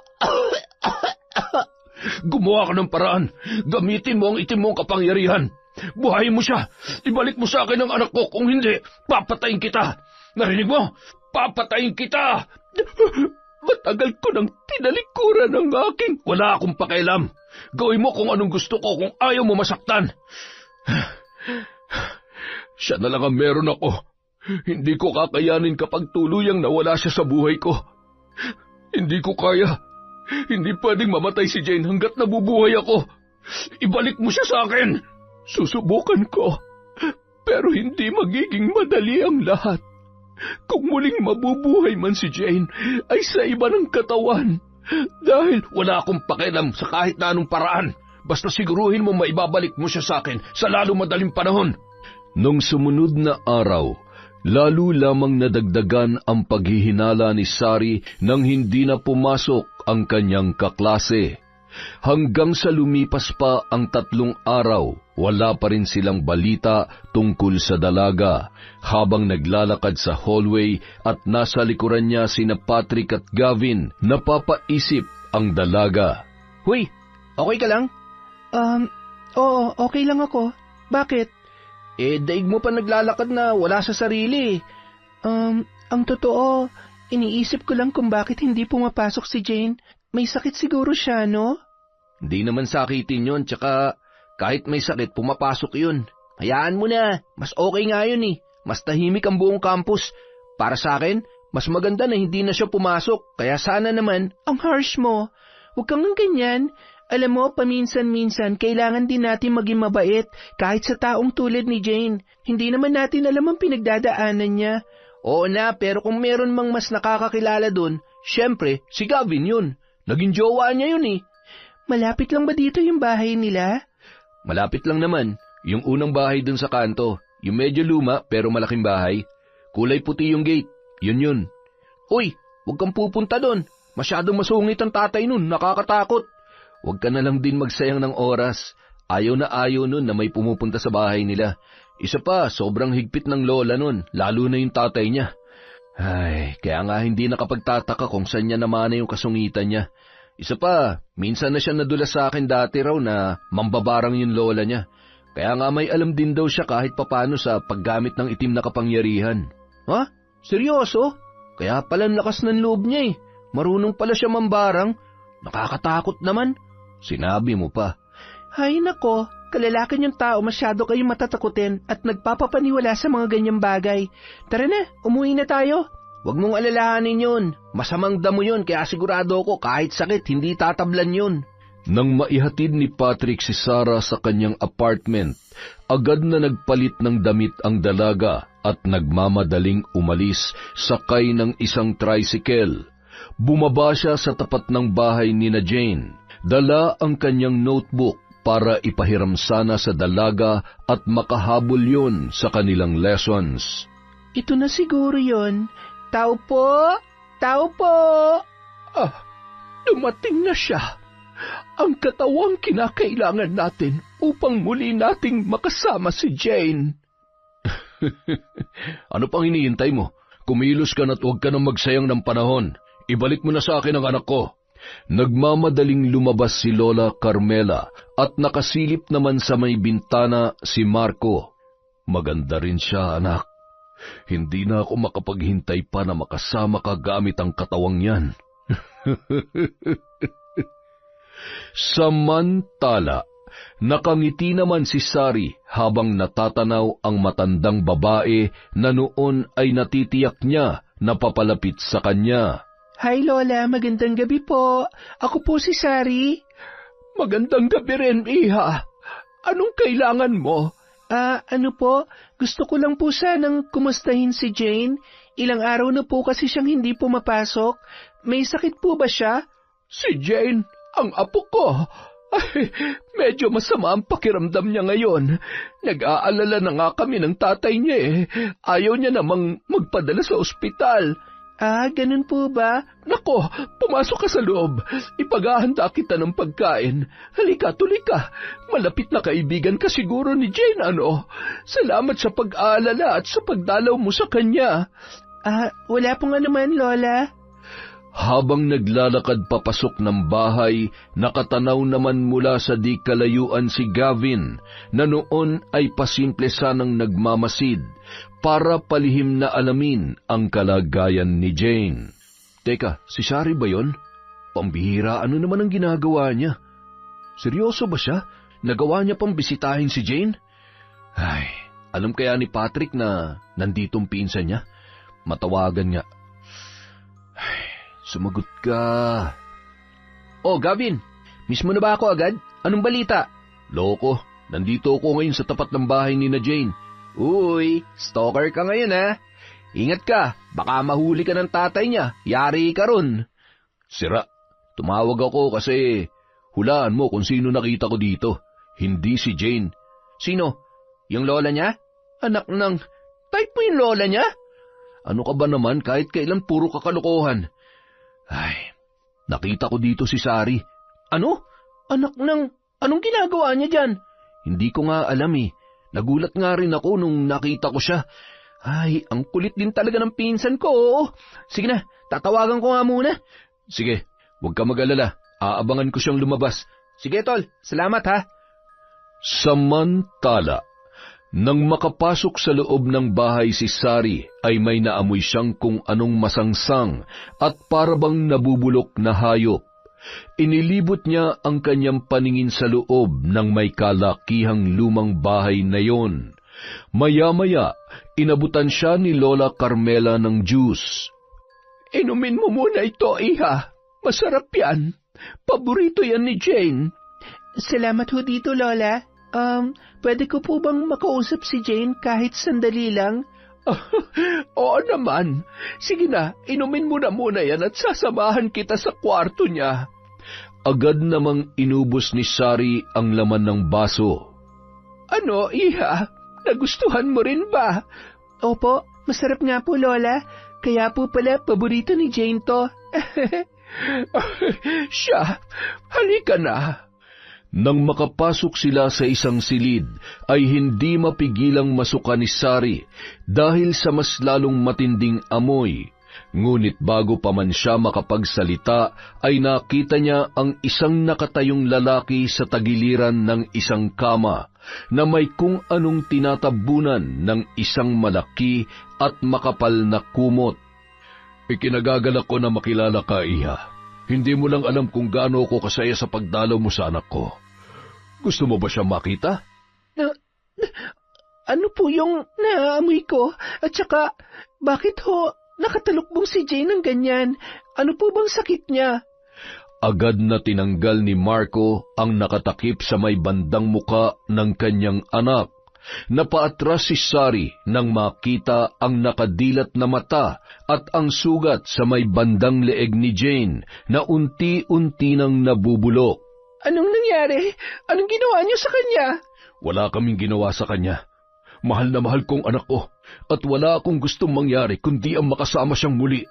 Gumawa ka ng paraan. Gamitin mo ang itim mong kapangyarihan. Buhayin mo siya. Ibalik mo sa akin ang anak ko. Kung hindi, papatayin kita. Narinig mo? Papatayin kita. Matagal ko nang tinalikuran ng aking... Wala akong pakialam. Gawin mo kung anong gusto ko kung ayaw mo masaktan. Siya na lang ang meron ako. Hindi ko kakayanin kapag tuluyang nawala siya sa buhay ko. Hindi ko kaya. Hindi pwedeng mamatay si Jane hanggat nabubuhay ako. Ibalik mo siya sa akin. Susubukan ko. Pero hindi magiging madali ang lahat. Kung muling mabubuhay man si Jane, ay sa iba ng katawan. Dahil wala akong pakialam sa kahit na anong paraan. Basta siguruhin mo maibabalik mo siya sa akin sa lalo madaling panahon. Nung sumunod na araw, lalo lamang nadagdagan ang paghihinala ni Sari nang hindi na pumasok ang kanyang kaklase. Hanggang sa lumipas pa ang 3 araw, wala pa rin silang balita tungkol sa dalaga. Habang naglalakad sa hallway at nasa likuran niya sina Patrick at Gavin, napapaisip ang dalaga. Huy, okay ka lang? Oo, okay lang ako. Bakit? Daig mo pa naglalakad na wala sa sarili. Ang totoo, iniisip ko lang kung bakit hindi pumapasok si Jane. May sakit siguro siya, no? Hindi naman sakitin yun, tsaka kahit may sakit, pumapasok yun. Hayaan mo na, mas okay nga yun eh. Mas tahimik ang buong campus. Para sa akin, mas maganda na hindi na siya pumasok. Kaya sana naman, ang harsh mo. Huwag kang ganyan. Alam mo, paminsan-minsan, kailangan din natin maging mabait kahit sa taong tulad ni Jane. Hindi naman natin alam ang pinagdadaanan niya. Oo na, pero kung meron mang mas nakakakilala dun, syempre, si Gavin yun. Naging jowa niya yun eh. Malapit lang ba dito yung bahay nila? Malapit lang naman. Yung unang bahay dun sa kanto. Yung medyo luma pero malaking bahay. Kulay puti yung gate. Yun. Uy, huwag kang pupunta dun. Masyadong masungit ang tatay nun, nakakatakot. Huwag ka na lang din magsayang ng oras. Ayaw na ayaw nun na may pumupunta sa bahay nila. Isa pa, sobrang higpit ng lola nun, lalo na yung tatay niya. Ay, kaya nga hindi nakapagtataka kung saan niya namana yung kasungitan niya. Isa pa, minsan na siya nadulas sa akin dati raw na mambabarang yung lola niya. Kaya nga may alam din daw siya kahit papano sa paggamit ng itim na kapangyarihan. Ha? Seryoso? Kaya pala lakas ng loob niya eh. Marunong pala siya mambarang. Nakakatakot naman. Sinabi mo pa. Hay nako, kalalaki niyong tao masyado kayong matatakutin at nagpapapaniwala sa mga ganyang bagay. Tara na, umuwi na tayo. Huwag mong alalahanin yun. Masamang damo yun kaya sigurado ko kahit sakit hindi tatablan yun. Nang maihatid ni Patrick si Sarah sa kanyang apartment, agad na nagpalit ng damit ang dalaga at nagmamadaling umalis sakay ng isang tricycle. Bumaba siya sa tapat ng bahay ni na Jane. Dala ang kanyang notebook para ipahiram sana sa dalaga at makahabol yun sa kanilang lessons. Ito na siguro yun. Tao po! Tao po! Dumating na siya. Ang katawang kinakailangan natin upang muli nating makasama si Jane. Ano pang hinihintay mo? Kumilos ka na't huwag ka nang magsayang ng panahon. Ibalik mo na sa akin ang anak ko. Nagmamadaling lumabas si Lola Carmela at nakasilip naman sa may bintana si Marco. Maganda rin siya, anak. Hindi na ako makapaghintay pa na makasama ka gamit ang katawang yan. Samantala, nakangiti naman si Sari habang natatanaw ang matandang babae na noon ay natitiyak niya na papalapit sa kanya. Hi Lola, magandang gabi po. Ako po si Sari. Magandang gabi rin, Iha. Anong kailangan mo? Ano po? Gusto ko lang po sanang kumustahin si Jane. Ilang araw na po kasi siyang hindi pumapasok. May sakit po ba siya? Si Jane, ang apo ko. Ay, medyo masama ang pakiramdam niya ngayon. Nag-aalala na nga kami ng tatay niya eh. Ayaw niya namang magpadala sa ospital. Ganun po ba? Nako, pumasok ka sa loob. Ipaghahanda kita ng pagkain. Halika, tuloy ka. Malapit na kaibigan ka siguro ni Jane, ano? Salamat sa pag-aalala at sa pagdalaw mo sa kanya. Wala pong anuman, Lola. Habang naglalakad papasok ng bahay, nakatanaw naman mula sa di kalayuan si Gavin, na noon ay pasimple sanang nagmamasid para palihim na alamin ang kalagayan ni Jane. Teka, si Shari ba yon? Pambihira, ano naman ang ginagawa niya? Seryoso ba siya? Nagawa niya pang bisitahin si Jane? Ay, alam kaya ni Patrick na nanditong pinsan niya? Matawagan nga. Ay, sumagot ka. Oh, Gavin, mismo na ba ako agad? Anong balita? Loko, nandito ako ngayon sa tapat ng bahay ni na Jane. Uy, stalker ka ngayon ha. Ingat ka, baka mahuli ka ng tatay niya. Yari ka ron. Sira, tumawag ako kasi hulaan mo kung sino nakita ko dito. Hindi si Jane. Sino? Yung lola niya? Anak ng... Type mo yung lola niya? Ano ka ba naman kahit kailan puro kakalokohan? Ay, nakita ko dito si Sari. Ano? Anak ng... Anong ginagawa niya dyan? Hindi ko nga alam eh. Nagulat nga rin ako nung nakita ko siya. Ay, ang kulit din talaga ng pinsan ko. Sige na, tatawagan ko nga muna. Sige, huwag ka mag-alala. Aabangan ko siyang lumabas. Sige, tol. Salamat ha. Samantala, nang makapasok sa loob ng bahay si Sari, ay may naamoy siyang kung anong masangsang at parabang nabubulok na hayop. Inilibot niya ang kanyang paningin sa loob ng may kalakihang lumang bahay na yon. Maya-maya, inabutan siya ni Lola Carmela ng juice. Inumin mo muna ito, iha. Masarap yan. Paborito yan ni Jane. Salamat ho dito, Lola. Pwede ko po bang makausap si Jane kahit sandali lang? Oo naman. Sige na, inumin mo na muna yan at sasamahan kita sa kwarto niya. Agad namang inubos ni Sari ang laman ng baso. Ano, iha? Nagustuhan mo rin ba? Opo, masarap nga po, Lola. Kaya po pala paborito ni Jane to. Siya, halika na. Nang makapasok sila sa isang silid, ay hindi mapigilang masuka ni Sari dahil sa mas lalong matinding amoy. Ngunit bago pa man siya makapagsalita, ay nakita niya ang isang nakatayong lalaki sa tagiliran ng isang kama na may kung anong tinatabunan ng isang malaki at makapal na kumot. Ikinagagalak ko na makilala ka, iha. Hindi mo lang alam kung gaano ako kasaya sa pagdalaw mo sa anak ko. Gusto mo ba siya makita? Ano po yung naamoy ko? At saka, bakit ho nakatalukbong si Jane ng ganyan? Ano po bang sakit niya? Agad na tinanggal ni Marco ang nakatakip sa may bandang muka ng kanyang anak. Napaatras si Sari nang makita ang nakadilat na mata at ang sugat sa may bandang leeg ni Jane na unti-unti nang nabubulok. Anong nangyari? Anong ginawa niyo sa kanya? Wala kaming ginawa sa kanya. Mahal na mahal kong anak ko at wala akong gustong mangyari kundi ang makasama siyang muli.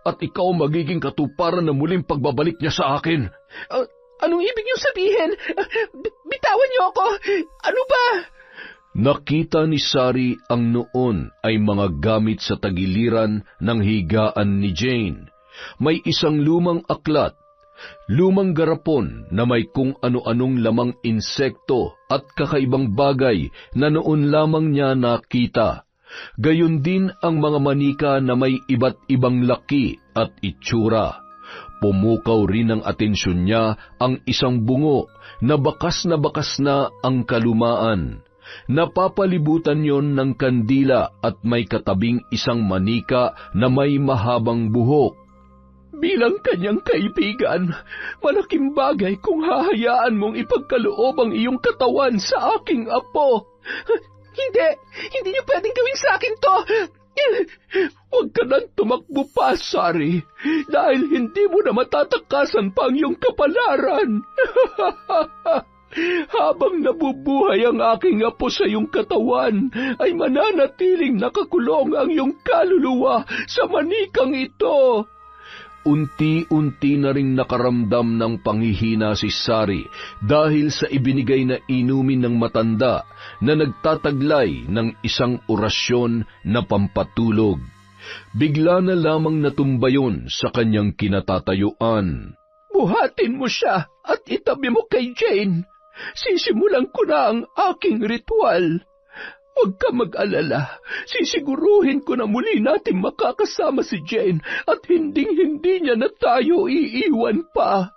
At ikaw magiging katuparan na muling pagbabalik niya sa akin. Anong ibig niyong sabihin? Bitawan niyo ako! Ano ba? Nakita ni Sari ang noon ay mga gamit sa tagiliran ng higaan ni Jane. May isang lumang aklat, lumang garapon na may kung ano-anong lamang insekto at kakaibang bagay na noon lamang niya nakita. Gayon din ang mga manika na may iba't ibang laki at itsura. Pumukaw rin ng atensyon niya ang isang bungo na bakas na ang kalumaan. Napapalibutan yon ng kandila at may katabing isang manika na may mahabang buhok. Bilang kanyang kaibigan, malaking bagay kung hahayaan mong ipagkaloob ang iyong katawan sa aking apo. Hindi niyo pwedeng gawin sa akin to. Huwag ka nang tumakbo pa, Sari, dahil hindi mo na matatakasan pa ang iyong kapalaran. Habang nabubuhay ang aking apo sa iyong katawan, ay mananatiling nakakulong ang iyong kaluluwa sa manikang ito. Unti-unti na ring nakaramdam ng panghihina si Sari dahil sa ibinigay na inumin ng matanda na nagtataglay ng isang orasyon na pampatulog. Bigla na lamang natumba yun sa kanyang kinatatayuan. Buhatin mo siya at itabi mo kay Jane. Sisimulan ko na ang aking ritual. Huwag ka mag-alala, sisiguruhin ko na muli natin makakasama si Jane at hinding-hindi niya na tayo iiwan pa.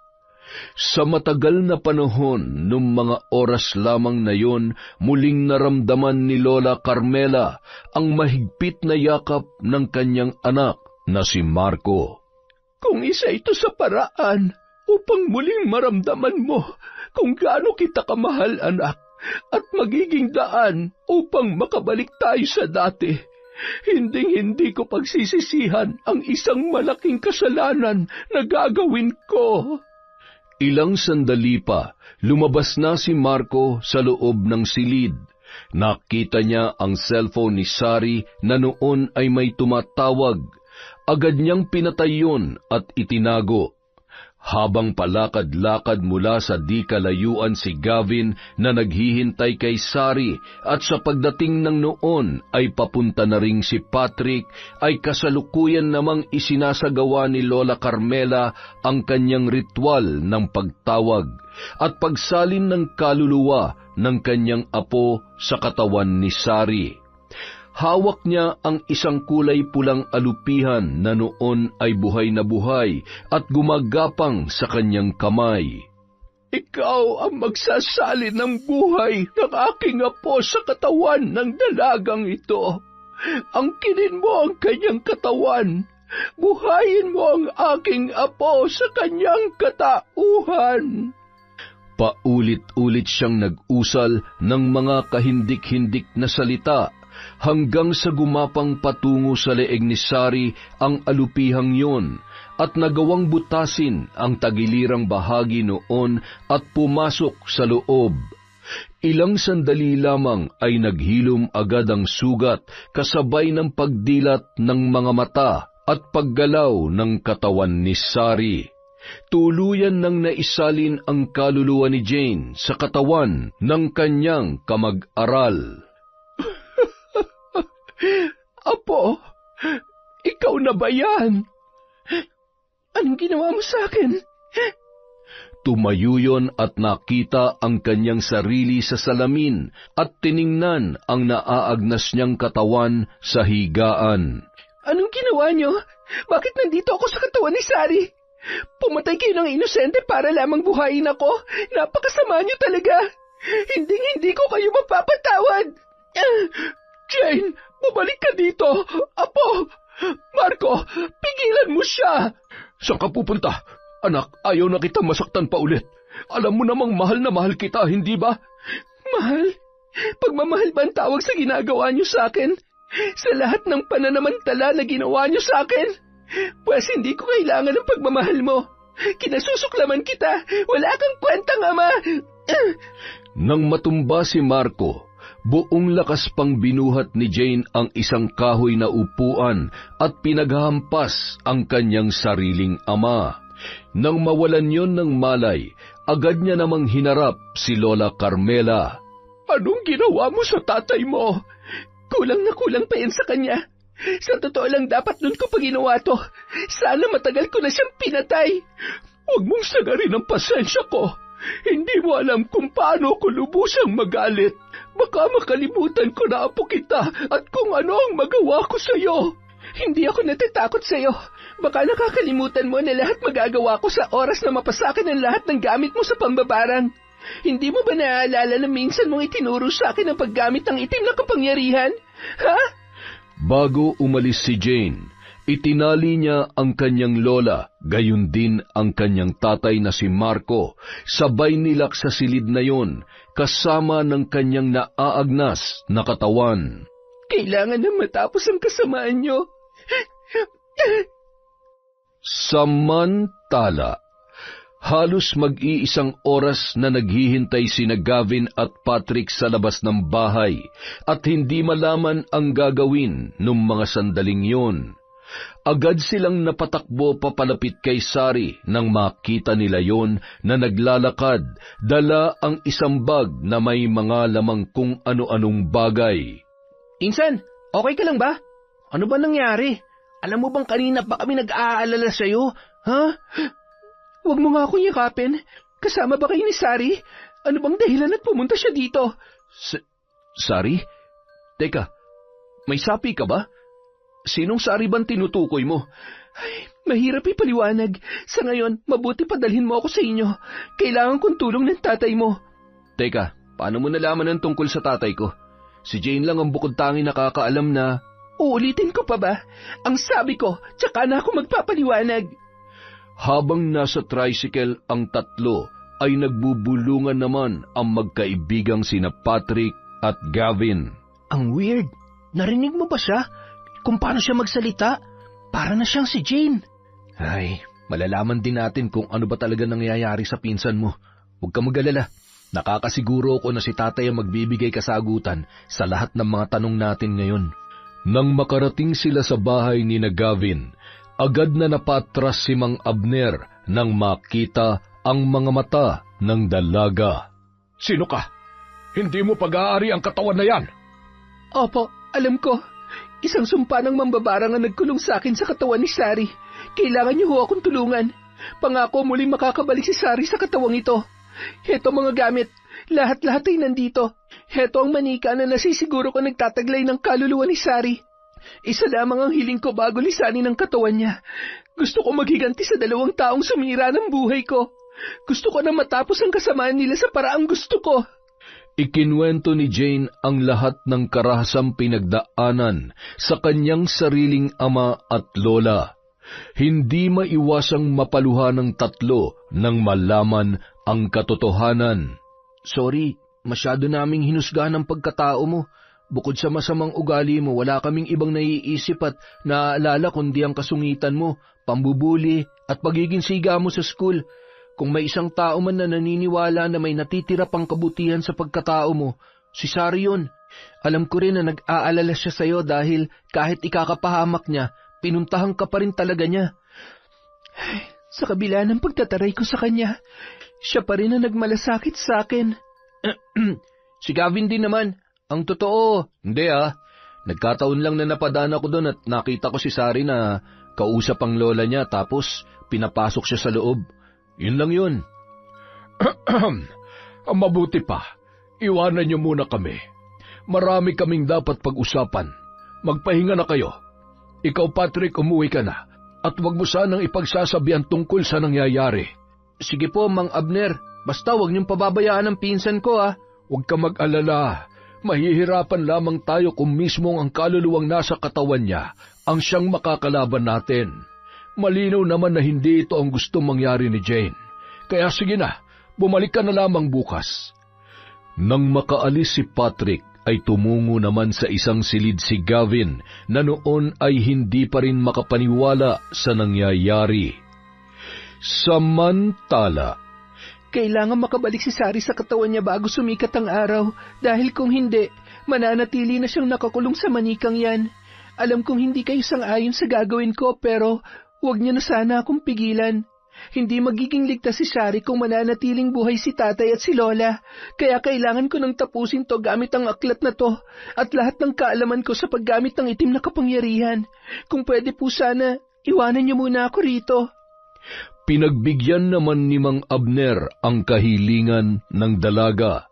Sa matagal na panahon, nung mga oras lamang na yon, muling naramdaman ni Lola Carmela ang mahigpit na yakap ng kanyang anak na si Marco. Kung isa ito sa paraan upang muling maramdaman mo kung gaano kita kamahal, anak, at magiging daan upang makabalik tayo sa dati. Hinding-hindi ko pagsisisihan ang isang malaking kasalanan na gagawin ko. Ilang sandali pa, lumabas na si Marco sa loob ng silid. Nakita niya ang cellphone ni Sari na noon ay may tumatawag. Agad niyang pinatay yun at itinago. Habang palakad-lakad mula sa di kalayuan si Gavin na naghihintay kay Sari at sa pagdating ng noon ay papunta na ring si Patrick, ay kasalukuyan namang isinasagawa ni Lola Carmela ang kanyang ritual ng pagtawag at pagsalin ng kaluluwa ng kanyang apo sa katawan ni Sari. Hawak niya ang isang kulay pulang alupihan na noon ay buhay na buhay at gumagapang sa kanyang kamay. Ikaw ang magsasalin ng buhay ng aking apo sa katawan ng dalagang ito. Angkinin mo ang kanyang katawan. Buhayin mo ang aking apo sa kanyang katauhan. Paulit-ulit siyang nag-usal ng mga kahindik-hindik na salita hanggang sa gumapang patungo sa leeg ni Sari ang alupihang yon at nagawang butasin ang tagilirang bahagi noon at pumasok sa loob. Ilang sandali lamang ay naghilom agad ang sugat kasabay ng pagdilat ng mga mata at paggalaw ng katawan ni Sari. Tuluyan nang naisalin ang kaluluwa ni Jane sa katawan ng kanyang kamag-aral. Apo, ikaw na ba yan? Anong ginawa mo sa akin? Tumayo yon at nakita ang kanyang sarili sa salamin at tiningnan ang naaagnas niyang katawan sa higaan. Anong ginawa niyo? Bakit nandito ako sa katawan ni Sari? Pumatay kayo ng inosente para lamang buhayin ako? Napakasama niyo talaga. Hinding-hindi ko kayo mapapatawad. Jane, bumalik ka dito! Apo! Marco, pigilan mo siya! Saan ka pupunta? Anak, ayaw na kita masaktan pa ulit. Alam mo namang mahal na mahal kita, hindi ba? Mahal? Pagmamahal ba ang tawag sa ginagawa niyo sa akin? Sa lahat ng pananamantala na ginawa niyo sa akin? Pues hindi ko kailangan ng pagmamahal mo. Kinasusuklaman kita. Wala kang kwentang ama. Nang matumba si Marco, buong lakas pang binuhat ni Jane ang isang kahoy na upuan at pinaghahampas ang kanyang sariling ama. Nang mawalan yon ng malay, agad niya namang hinarap si Lola Carmela. Anong ginawa mo sa tatay mo? Kulang na kulang pa yan sa kanya. Sa totoo lang dapat nun ko pa ginawa to. Sana matagal ko na siyang pinatay. Huwag mong sagarin ang pasensya ko. Hindi mo alam kung paano ko lubusang magalit. Baka makalimutan ko na apo kita at kung ano ang magawa ko sa iyo. Hindi ako natatakot sa iyo. Baka nakakalimutan mo na lahat magagawa ko sa oras na mapasakin ang lahat ng gamit mo sa pambabarang. Hindi mo ba naaalala na minsan mong itinuro sa akin ang paggamit ng itim na kapangyarihan? Ha? Bago umalis si Jane, itinali niya ang kanyang lola, gayon din ang kanyang tatay na si Marco, sabay nilak sa silid na yon, kasama ng kanyang naaagnas na katawan. Kailangan na matapos ang kasamaan niyo. Samantala, halos mag-iisang oras na naghihintay sina Gavin at Patrick sa labas ng bahay at hindi malaman ang gagawin nung mga sandaling yun. Agad silang napatakbo papalapit kay Sari nang makita nila yon na naglalakad, dala ang isang bag na may mga lamang kung ano-anong bagay. Insan, okay ka lang ba? Ano ba nangyari? Alam mo bang kanina pa kami nag-aalala sa'yo? Ha? Huwag mo nga akong yakapin. Kasama ba kayo ni Sari? Ano bang dahilan at pumunta siya dito? Sari? Teka, may sapi ka ba? Sinong Sari bang tinutukoy mo? Ay, mahirap ipaliwanag. Sa ngayon, mabuti padalhin mo ako sa inyo. Kailangan kong tulong ng tatay mo. Teka, paano mo nalaman ang tungkol sa tatay ko? Si Jane lang ang bukod tangi nakakaalam na... Uulitin ko pa ba? Ang sabi ko, tsaka na ako magpapaliwanag. Habang nasa tricycle ang tatlo, ay nagbubulungan naman ang magkaibigang sina Patrick at Gavin. Ang weird. Narinig mo ba siya? Kung paano siya magsalita? Para na siyang si Jane. Ay, malalaman din natin kung ano ba talaga nangyayari sa pinsan mo. Huwag ka mag-alala. Nakakasiguro ako na si tatay ang magbibigay kasagutan sa lahat ng mga tanong natin ngayon. Nang makarating sila sa bahay ni na Gavin, agad na napatras si Mang Abner nang makita ang mga mata ng dalaga. Sino ka? Hindi mo pag-aari ang katawan na yan. Opo, alam ko. Isang sumpa ng mambabarang ang nagkulong sa akin sa katawan ni Sari. Kailangan niyo ho akong tulungan. Pangako muling makakabalik si Sari sa katawang ito. Heto mga gamit. Lahat-lahat ay nandito. Heto ang manika na nasisiguro ko nagtataglay ng kaluluwa ni Sari. Isa lamang ang hiling ko bago lisanin ang katawan niya. Gusto ko maghiganti sa 2 taong sumira ng buhay ko. Gusto ko na matapos ang kasamaan nila sa paraang gusto ko. Ikinwento ni Jane ang lahat ng karahasang pinagdaanan sa kanyang sariling ama at lola. Hindi maiwasang mapaluha ng tatlo nang malaman ang katotohanan. Sorry, masyado naming hinusgahan ang pagkatao mo. Bukod sa masamang ugali mo, wala kaming ibang naiisip at naaalala kundi ang kasungitan mo, pambubuli at pagiging siga mo sa school. Kung may isang tao man na naniniwala na may natitira pang kabutihan sa pagkatao mo, si Sari yun. Alam ko rin na nag-aalala siya sa'yo dahil kahit ikakapahamak niya, pinuntahan ka pa rin talaga niya. Sa kabila ng pagtataray ko sa kanya, siya pa rin ang nagmalasakit sa akin. Si Gavin din naman. Ang totoo, hindi Nagkataon lang na napadaan ako doon at nakita ko si Sari na kausap ang lola niya tapos pinapasok siya sa loob. Yun lang yun. Mabuti pa. Iwanan niyo muna kami. Marami kaming dapat pag-usapan. Magpahinga na kayo. Ikaw, Patrick, umuwi ka na. At wag mo sanang ipagsasabihan tungkol sa nangyayari. Sige po, Mang Abner. Basta wag niyong pababayaan ang pinsan ko, Huwag ka mag-alala. Mahihirapan lamang tayo kung mismong ang kaluluwang nasa katawan niya ang siyang makakalaban natin. Malinaw naman na hindi ito ang gustong mangyari ni Jane. Kaya sige na, bumalik ka na lamang bukas. Nang makaalis si Patrick, ay tumungo naman sa isang silid si Gavin na noon ay hindi pa rin makapaniwala sa nangyayari. Samantala, kailangan makabalik si Sari sa katawan niya bago sumikat ang araw dahil kung hindi, mananatili na siyang nakakulong sa manikang yan. Alam kong hindi kayo sang-ayon sa gagawin ko pero huwag niyo na sana akong pigilan. Hindi magiging ligtas si Sari kung mananatiling buhay si tatay at si lola. Kaya kailangan ko nang tapusin to gamit ang aklat na to at lahat ng kaalaman ko sa paggamit ng itim na kapangyarihan. Kung pwede po sana, iwanan niyo muna ako rito. Pinagbigyan naman ni Mang Abner ang kahilingan ng dalaga.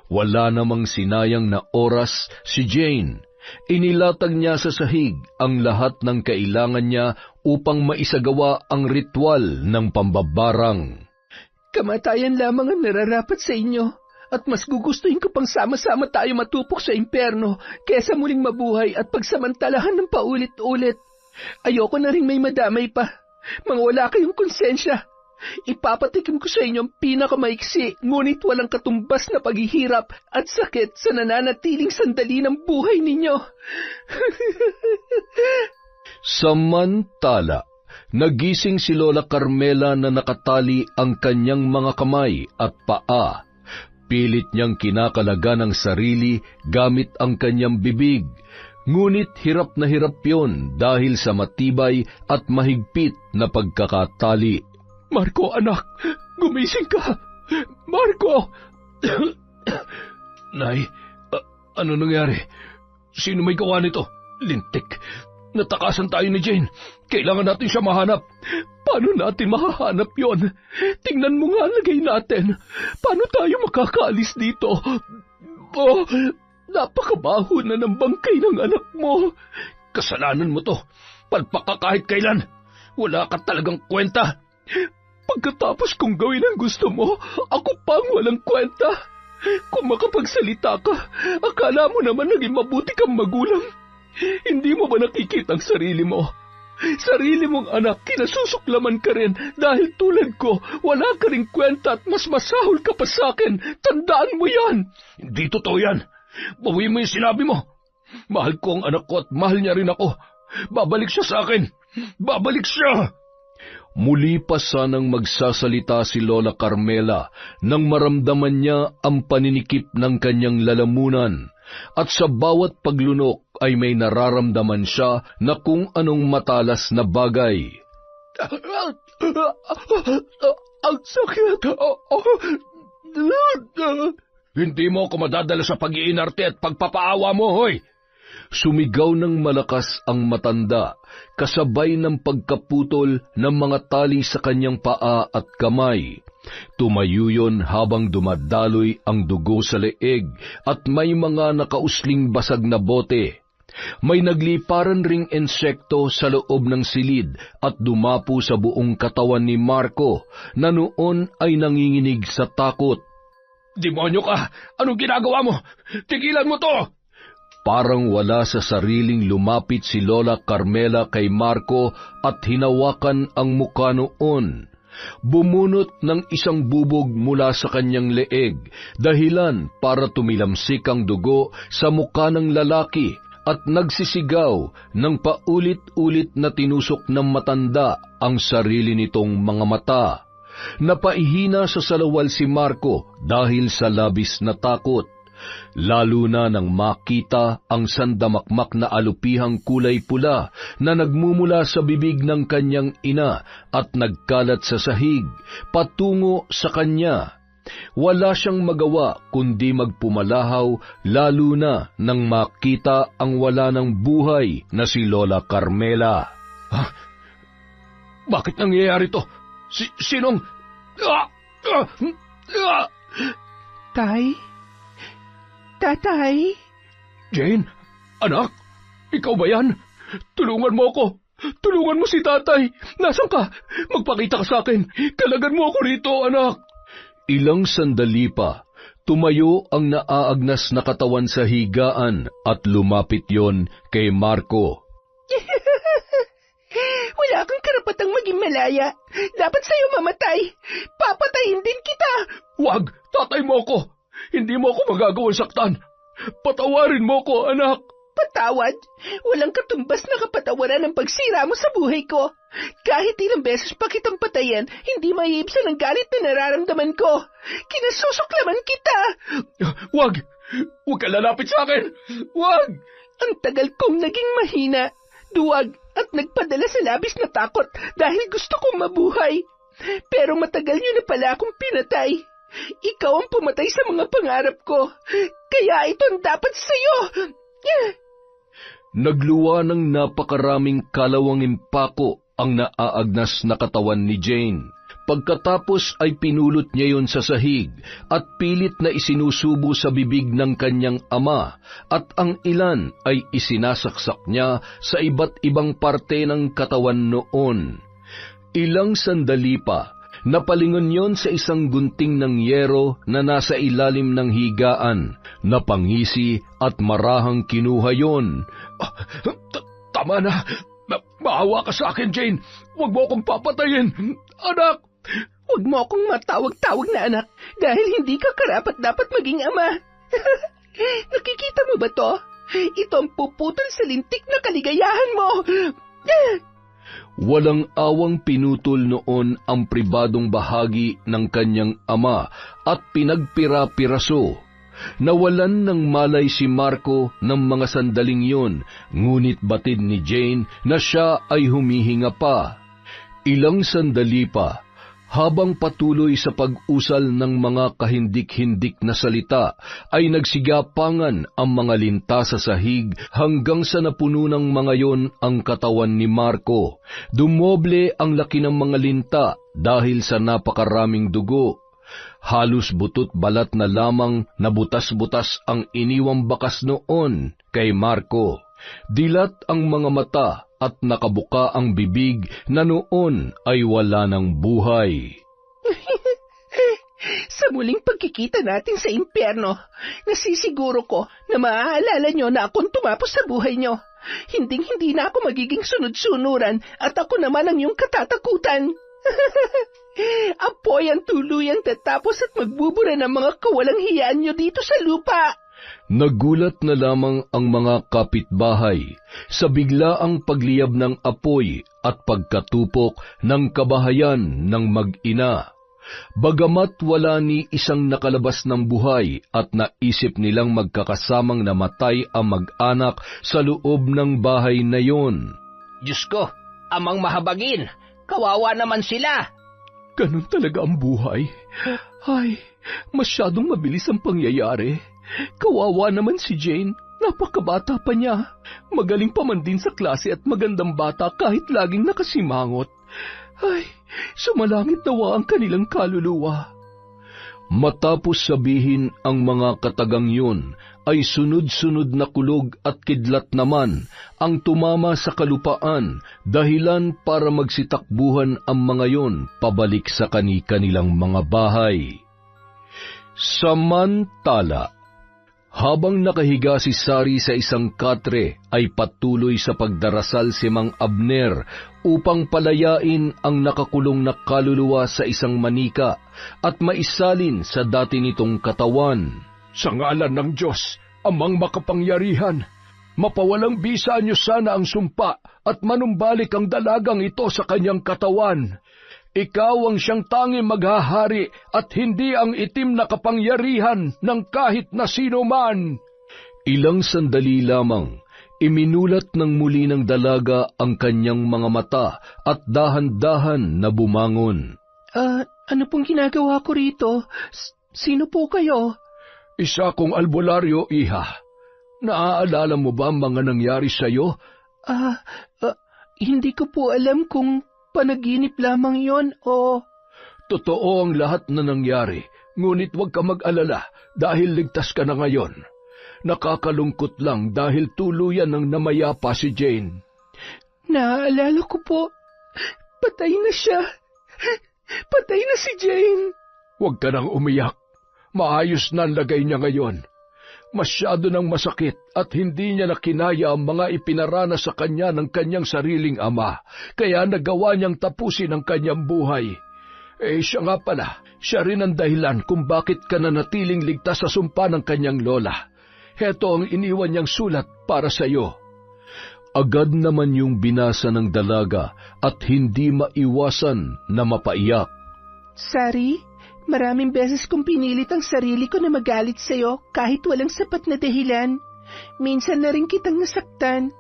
Wala namang sinayang na oras si Jane. Inilatag niya sa sahig ang lahat ng kailangan niya upang maisagawa ang ritual ng pambabarang. Kamatayan lamang ang nararapat sa inyo at mas gugustuhin ko pang sama-sama tayo matupok sa impyerno kaysa muling mabuhay at pagsamantalahan ng paulit-ulit. Ayoko na rin may madamay pa. Mga wala kayong konsensya. Ipapatikim ko sa inyo ang pinakamaiksi, ngunit walang katumbas na paghihirap at sakit sa nananatiling sandali ng buhay ninyo. Samantala, nagising si Lola Carmela na nakatali ang kanyang mga kamay at paa. Pilit niyang kinakalaga ng sarili gamit ang kanyang bibig, ngunit hirap na hirap yon dahil sa matibay at mahigpit na pagkakatali. Marco, anak, gumising ka! Marco! Nay, ano nangyari? Sino may gawa nito? Lintik. Natakasan tayo ni Jane. Kailangan natin siya mahanap. Paano natin mahahanap yon? Tingnan mo nga ang lagay natin. Paano tayo makakaalis dito? Oh, napakabaho na ng bangkay ng anak mo. Kasalanan mo to. Palpak ka kahit kailan. Wala ka talagang kwenta. Pagkatapos kong gawin ang gusto mo, ako pang walang kwenta. Kung makapagsalita ka, akala mo naman naging mabuti kang magulang. Hindi mo ba nakikita ang sarili mo? Sarili mong anak, kinasusuklaman ka rin dahil tulad ko, wala ka ring kwenta at mas masahol ka pa sa akin. Tandaan mo yan! Hindi totoo yan. Bawi mo yung sinabi mo. Mahal ko ang anak ko at mahal niya rin ako. Babalik siya sa akin. Babalik siya! Muli pa sanang magsasalita si Lola Carmela nang maramdaman niya ang paninikip ng kanyang lalamunan. At sa bawat paglunok ay may nararamdaman siya na kung anong matalas na bagay. Ang sakit! Hindi mo ako madadala sa pag-iinarte at pagpapaawa mo, hoy! Sumigaw ng malakas ang matanda, kasabay ng pagkaputol ng mga tali sa kanyang paa at kamay. Tumayo yun habang dumadaloy ang dugo sa leeg at may mga nakausling basag na bote. May nagliparan ring insekto sa loob ng silid at dumapo sa buong katawan ni Marco na noon ay nanginginig sa takot. Demonyo ka! Anong ginagawa mo? Tigilan mo to! Parang wala sa sariling lumapit si Lola Carmela kay Marco at hinawakan ang mukha noon. Bumunot ng isang bubog mula sa kanyang leeg, dahilan para tumilamsik ang dugo sa mukha ng lalaki at nagsisigaw ng paulit-ulit na tinusok ng matanda ang sarili nitong mga mata. Napaihina sa salawal si Marco dahil sa labis na takot. Lalo na nang makita ang sandamakmak na alupihang kulay pula na nagmumula sa bibig ng kanyang ina at nagkalat sa sahig, patungo sa kanya. Wala siyang magawa kundi magpumalahaw, lalo na nang makita ang wala ng buhay na si Lola Carmela. Bakit nangyayari to? Sinong... Tay? Tatay? Jane, anak, ikaw ba yan? Tulungan mo ako. Tulungan mo si tatay. Nasaan ka? Magpakita ka sa akin. Kalagan mo ako rito, anak. Ilang sandali pa, tumayo ang naaagnas na katawan sa higaan at lumapit yon kay Marco. Wala kang karapatang maging malaya. Dapat sa'yo mamatay. Papatayin din kita. Wag, tatay mo ako. Hindi mo ako magagawang saktan. Patawarin mo ko, anak. Patawad? Walang katumbas na kapatawaran ang pagsira mo sa buhay ko. Kahit ilang beses pa kitang patayan, hindi maiibsan ang galit na nararamdaman ko. Kinasusuklaman kita. Wag! Huwag ka lalapit sa akin! Wag! Ang tagal kong naging mahina, duwag at nagpadala sa labis na takot dahil gusto kong mabuhay. Pero matagal niyo na pala akong pinatay. Ikaw ang pumatay sa mga pangarap ko. Kaya ito ang dapat sa'yo. Nagluwa ng napakaraming kalawangin pako ang naaagnas na katawan ni Jane. Pagkatapos ay pinulot niya yon sa sahig at pilit na isinusubo sa bibig ng kanyang ama at ang ilan ay isinasaksak niya sa iba't ibang parte ng katawan noon. Ilang sandali pa, napalingon yon sa isang gunting ng yero na nasa ilalim ng higaan. Napangisi at marahang kinuha yon. Tama na. Maawa ka sa akin, Jane. Huwag mo akong papatayin. Anak, Huwag mo akong matawag-tawag na anak dahil hindi ka karapat-dapat maging ama. Nakikita mo ba to? Ito ang puputol sa lintik na kaligayahan mo. Walang awang pinutol noon ang pribadong bahagi ng kanyang ama at pinagpira-piraso. Nawalan ng malay si Marco ng mga sandaling yun, ngunit batid ni Jane na siya ay humihinga pa. Ilang sandali pa, habang patuloy sa pag-usal ng mga kahindik-hindik na salita, ay nagsigapangan ang mga linta sa sahig hanggang sa napuno ng mga yon ang katawan ni Marco. Dumoble ang laki ng mga linta dahil sa napakaraming dugo. Halos butot balat na lamang na butas-butas ang iniwang bakas noon kay Marco. Dilat ang mga mata at nakabuka ang bibig na noon ay wala ng buhay. Sa muling pagkikita natin sa impyerno, nasisiguro ko na maaalala nyo na akong tumapos sa buhay nyo. Hinding-hindi na ako magiging sunod-sunuran at ako naman ang iyong katatakutan. Apoy ang tuluyang tatapos at magbubura ng mga kawalang hiyaan nyo dito sa lupa. Nagulat na lamang ang mga kapitbahay sa biglaang pagliyab ng apoy at pagkatupok ng kabahayan ng mag-ina. Bagamat wala ni isang nakalabas ng buhay at naisip nilang magkakasamang namatay ang mag-anak sa loob ng bahay na yon. Diyos ko, amang mahabagin, kawawa naman sila. Ganun talaga ang buhay. Ay, masyadong mabilis ang pangyayari. Kawawa naman si Jane. Napakabata pa niya. Magaling pa man din sa klase at magandang bata kahit laging nakasimangot. Ay, sumalangit nawa ang kanilang kaluluwa. Matapos sabihin ang mga katagang yun, ay sunod-sunod na kulog at kidlat naman ang tumama sa kalupaan, dahilan para magsitakbuhan ang mga yon pabalik sa kani-kanilang mga bahay. Samantala, habang nakahiga si Sari sa isang katre, ay patuloy sa pagdarasal si Mang Abner upang palayain ang nakakulong na kaluluwa sa isang manika at maisalin sa dati nitong katawan. Sa ngalan ng Diyos, Amang makapangyarihan, mapawalang bisa niyo sana ang sumpa at manumbalik ang dalagang ito sa kanyang katawan. Ikaw ang siyang tanging maghahari at hindi ang itim na kapangyarihan ng kahit na sino man. Ilang sandali lamang, iminulat ng muli ng dalaga ang kanyang mga mata at dahan-dahan na bumangon. Ano pong ginagawa ko rito? Sino po kayo? Isa kong albularyo, iha. Naaalala mo ba ang mga nangyari sa'yo? Hindi ko po alam kung panaginip lamang yon o... Totoo ang lahat na nangyari, ngunit huwag ka mag-alala dahil ligtas ka na ngayon. Nakakalungkot lang dahil tuluyan ng namayapa si Jane. Naaalala ko po. Patay na siya. Patay na si Jane. Huwag ka nang umiyak. Maayos na ang lagay niya ngayon. Masyado nang masakit at hindi niya nakinaya ang mga ipinaranas sa kanya ng kanyang sariling ama, kaya nagawa niyang tapusin ang kanyang buhay. Siya nga pala, siya rin ang dahilan kung bakit ka nanatiling ligtas sa sumpa ng kanyang lola. Heto ang iniwan niyang sulat para sa iyo. Agad naman yung binasa ng dalaga at hindi maiwasan na mapaiyak. Sari, maraming beses kong pinilit ang sarili ko na magalit sa'yo kahit walang sapat na dahilan. Minsan na rin kitang nasaktan.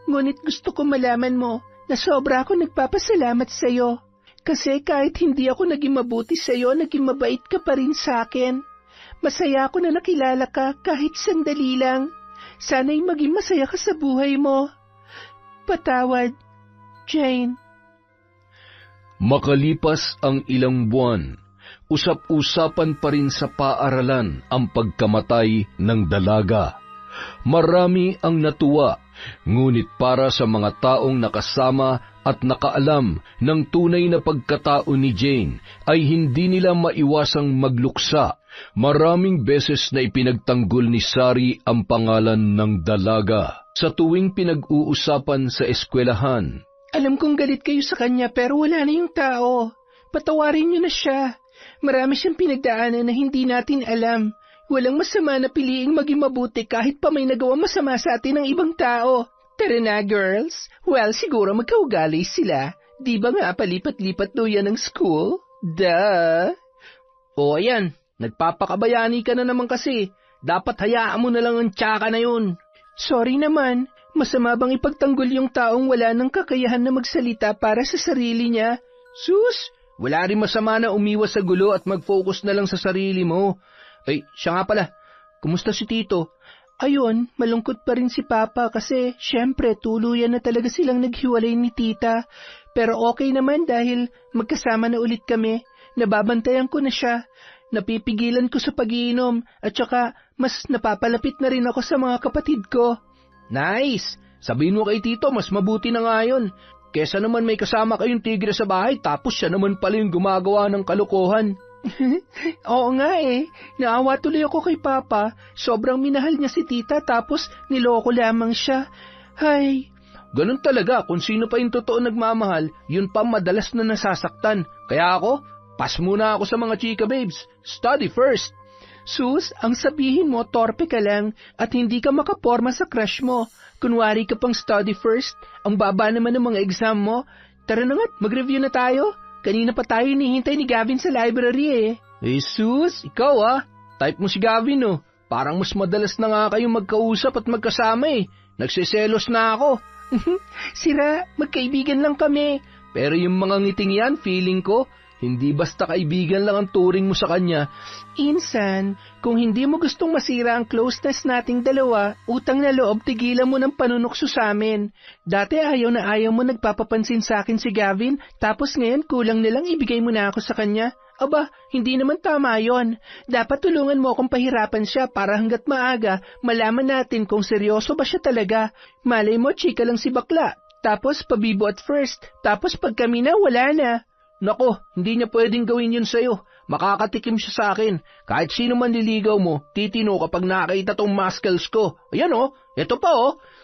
Ngunit gusto ko malaman mo na sobra ako nagpapasalamat sa'yo. Kasi kahit hindi ako naging mabuti sa'yo, naging mabait ka pa rin sa'kin. Masaya ako na nakilala ka kahit sandali lang. Sana'y maging masaya ka sa buhay mo. Patawad, Jane. Makalipas ang ilang buwan, usap-usapan pa rin sa paaralan ang pagkamatay ng dalaga. Marami ang natuwa, ngunit para sa mga taong nakasama at nakaalam ng tunay na pagkatao ni Jane, ay hindi nila maiwasang magluksa. Maraming beses na ipinagtanggol ni Sari ang pangalan ng dalaga sa tuwing pinag-uusapan sa eskwelahan. Alam kong galit kayo sa kanya pero wala na yung tao. patawarin niyo na siya. Marami siyang pinagdaanan na hindi natin alam. Walang masama na piliing maging mabuti kahit pa may nagawa masama sa atin ng ibang tao. Tara na, girls. Well, siguro magkaugali sila. Di ba nga palipat-lipat daw yan ng school? Duh! O ayan, nagpapakabayani ka na naman kasi. Dapat hayaan mo na lang ang tsaka na yun. Sorry naman. Masama bang ipagtanggol yung taong wala ng kakayahan na magsalita para sa sarili niya? Sus, wala rin masama na umiwas sa gulo at mag-focus na lang sa sarili mo. Ay, siya nga pala, kumusta si Tito? Ayun, malungkot pa rin si Papa kasi syempre tuluyan na talaga silang naghiwalay ni Tita. Pero okay naman dahil magkasama na ulit kami. Nababantayan ko na siya. Napipigilan ko sa pag-iinom at saka mas napapalapit na rin ako sa mga kapatid ko. Nice! Sabihin mo kay Tito, mas mabuti na nga yun. Kesa naman may kasama kayong tigre sa bahay tapos siya naman pala yung gumagawa ng kalokohan. Oo nga eh. Naawa tuloy ako kay Papa. Sobrang minahal niya si Tita tapos niloko lamang siya. Hay. Ganun talaga, kung sino pa yung totoo nagmamahal, yun pa madalas na nasasaktan. Kaya ako, pass muna ako sa mga chika babes. Study first. Sus, ang sabihin mo, torpe ka lang at hindi ka makaporma sa crush mo. Kunwari ka pang study first, ang baba naman ng mga exam mo. Tara na nga't, mag-review na tayo. Kanina pa tayo hinihintay ni Gavin sa library eh. Eh sus, ikaw type mo si Gavin oh. Parang mas madalas na nga kayong magkausap at magkasama eh. Nagsiselos na ako. Sira, magkaibigan lang kami. Pero yung mga ngiting yan, feeling ko, hindi basta kaibigan lang ang turing mo sa kanya. Insan, kung hindi mo gustong masira ang closeness nating dalawa, utang na loob tigilan mo ng panunukso sa amin. Dati ayaw na ayaw mo nagpapapansin sa akin si Gavin, tapos ngayon kulang nilang ibigay mo na ako sa kanya. Aba, hindi naman tama yon. Dapat tulungan mo akong pahirapan siya para hanggat maaga, malaman natin kung seryoso ba siya talaga. Malay mo, chika lang si bakla. Tapos pabibo at first, tapos pag kami na, wala na. Nako, hindi niya pwedeng gawin yun sa'yo. Makakatikim siya sa akin. Kahit sino man liligaw mo, titino kapag nakakita tong muscles ko. Ayan eto pa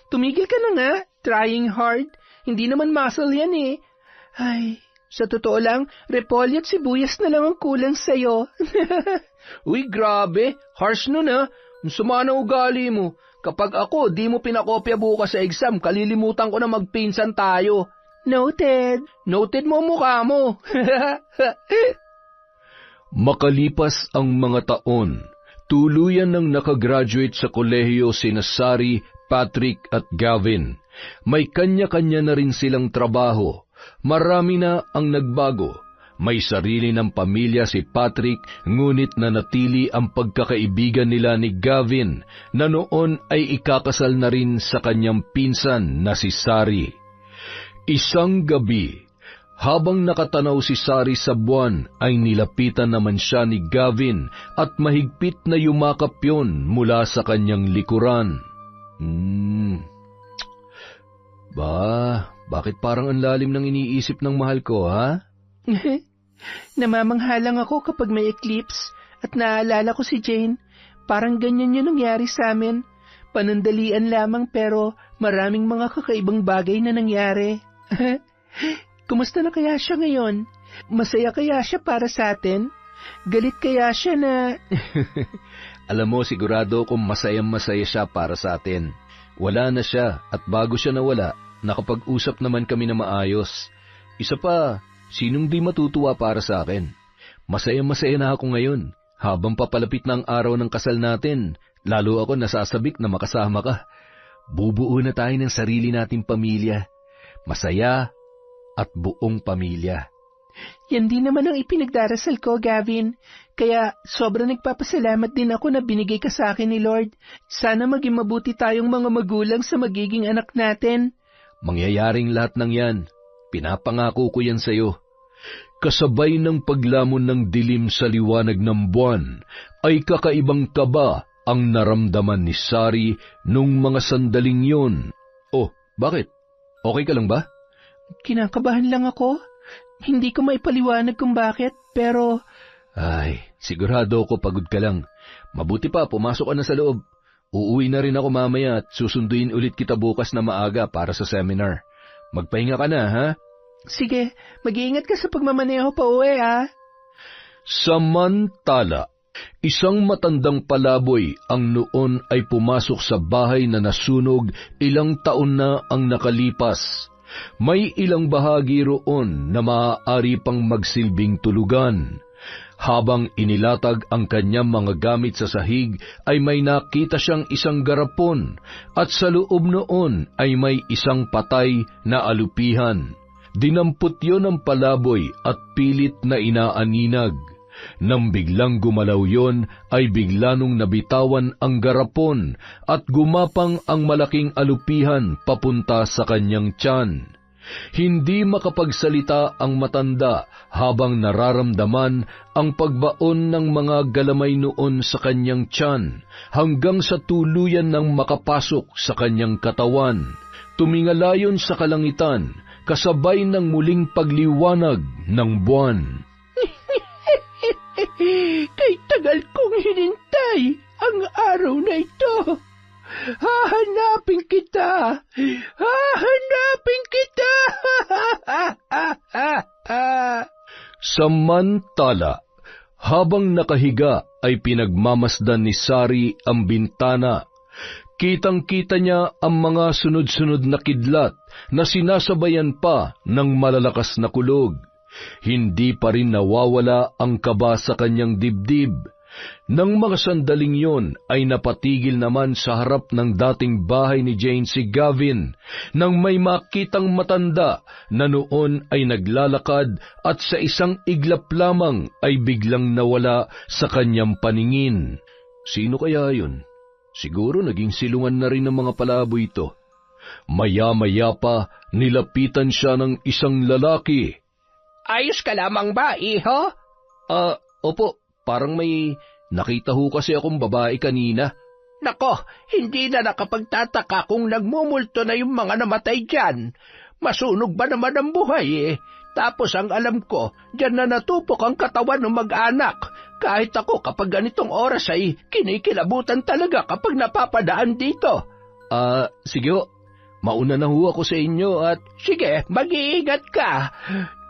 Tumigil ka na nga, trying hard. Hindi naman muscle yan eh. Ay, sa totoo lang, repolyo at sibuyas na lang ang kulang sa'yo. Uy, grabe, harsh nun Ang sama na ugali mo. Kapag ako, di mo pinakopya bukas sa exam, kalilimutan ko na magpinsan tayo. Noted. Noted mo mukha mo. Makalipas ang mga taon, tuluyan nang nakagraduate sa kolehiyo sina Sari, Patrick at Gavin. May kanya-kanya na rin silang trabaho. Marami na ang nagbago. May sarili ng pamilya si Patrick, ngunit nanatili ang pagkakaibigan nila ni Gavin na noon ay ikakasal na rin sa kanyang pinsan na si Sari. Isang gabi, habang nakatanaw si Sari sa buwan, ay nilapitan naman siya ni Gavin at mahigpit na yumakap yun mula sa kanyang likuran. Bakit parang ang lalim ng iniisip ng mahal ko, ha? Namamangha lang ako kapag may eclipse at naaalala ko si Jane. Parang ganyan yun nangyari sa amin. Panandalian lamang pero maraming mga kakaibang bagay na nangyari. Kumusta na kaya siya ngayon? Masaya kaya siya para sa atin? Galit kaya siya na... Alam mo, sigurado kung masayang-masaya siya para sa atin. Wala na siya at bago siya nawala, nakapag-usap naman kami na maayos. Isa pa, sinong di matutuwa para sa akin? Masayang-masaya na ako ngayon. Habang papalapit na ang araw ng kasal natin, lalo ako nasasabik na makasama ka. Bubuo na tayo ng sarili nating pamilya. Masaya at buong pamilya. Yan din naman ang ipinagdarasal ko, Gavin. Kaya sobrang nagpapasalamat din ako na binigay ka sa akin ni Lord. Sana maging mabuti tayong mga magulang sa magiging anak natin. Mangyayaring lahat ng yan. Pinapangako ko yan sa'yo. Kasabay ng paglamon ng dilim sa liwanag ng buwan, ay kakaibang kaba ang naramdaman ni Sari nung mga sandaling yun. Oh, bakit? Okay ka lang ba? Kinakabahan lang ako. Hindi ko maipaliwanag kung bakit, pero... Ay, sigurado ako pagod ka lang. Mabuti pa, pumasok ka na sa loob. Uuwi na rin ako mamaya at susunduin ulit kita bukas na maaga para sa seminar. Magpahinga ka na, ha? Sige, mag-iingat ka sa pagmamaneho pa uwi, ha? Samantala, isang matandang palaboy ang noon ay pumasok sa bahay na nasunog ilang taon na ang nakalipas. May ilang bahagi roon na maaari pang magsilbing tulugan. Habang inilatag ang kanyang mga gamit sa sahig, ay may nakita siyang isang garapon, at sa loob noon ay may isang patay na alupihan. Dinampot yon ng palaboy at pilit na inaaninag. Nang biglang gumalaw yon, ay bigla nung nabitawan ang garapon at gumapang ang malaking alupihan papunta sa kanyang tiyan. Hindi makapagsalita ang matanda habang nararamdaman ang pagbaon ng mga galamay noon sa kanyang tiyan hanggang sa tuluyan ng makapasok sa kanyang katawan. Tumingala yon sa kalangitan kasabay ng muling pagliwanag ng buwan. Kay tagal kong hinintay ang araw na ito. Hahanapin kita! Hahanapin kita! Samantala, habang nakahiga ay pinagmamasdan ni Sari ang bintana. Kitang-kita niya ang mga sunod-sunod na kidlat na sinasabayan pa ng malalakas na kulog. Hindi pa rin nawawala ang kaba sa kanyang dibdib. Nang mga sandaling yon ay napatigil naman sa harap ng dating bahay ni Jane si Gavin nang may makitang matanda na noon ay naglalakad at sa isang iglap lamang ay biglang nawala sa kanyang paningin. Sino kaya yun? Siguro naging silungan na rin ng mga palaboy ito. Maya-maya pa nilapitan siya ng isang lalaki. Ayos ka lamang ba, iho? Opo. Parang may nakita ho kasi akong babae kanina. Nako, hindi na nakapagtataka kung nagmumulto na yung mga namatay dyan. Masunog ba naman ang buhay Tapos ang alam ko, dyan na natupok ang katawan ng mag-anak. Kahit ako kapag ganitong oras ay kinikilabutan talaga kapag napapadaan dito. Sige ho. Mauna na ho ako sa inyo at... Sige, mag-iingat ka.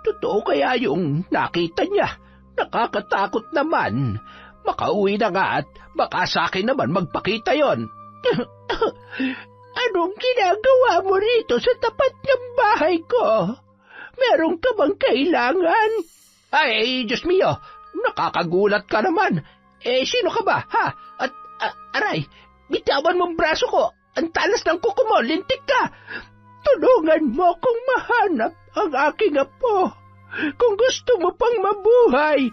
Totoo kaya yung nakita niya? Nakakatakot naman. Makauwi na nga at baka sa akin naman magpakita yon. Anong ginagawa mo rito sa tapat ng bahay ko? Meron ka bang kailangan? Ay, Diyos mio, nakakagulat ka naman. Sino ka ba, ha? At, aray, bitawan mong braso ko. Ang talas ng kuko mo, lintik ka. Tulungan mo akong mahanap ang aking apo. Kung gusto mo pang mabuhay.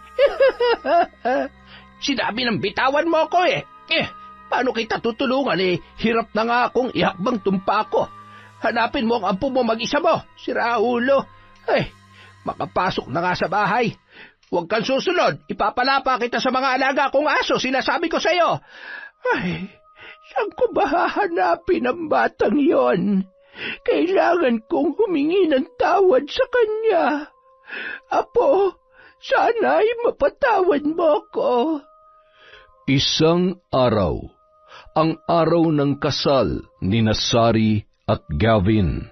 Sinabi ng bitawan mo ako paano kita tutulungan hirap na nga akong ihakbang tumpa ko. Hanapin mo ang ampo mo mag-isa mo, si Raulo. Makapasok na nga sa bahay. Huwag kang susunod, ipapalapa kita sa mga alaga kong aso, sinasabi ko sa'yo. Saan ko ba hahanapin ang batang yon? Kailangan kong humingi ng tawad sa kanya. Apo, sana'y mapatawad mo ko. Isang araw, ang araw ng kasal ni Sari at Gavin.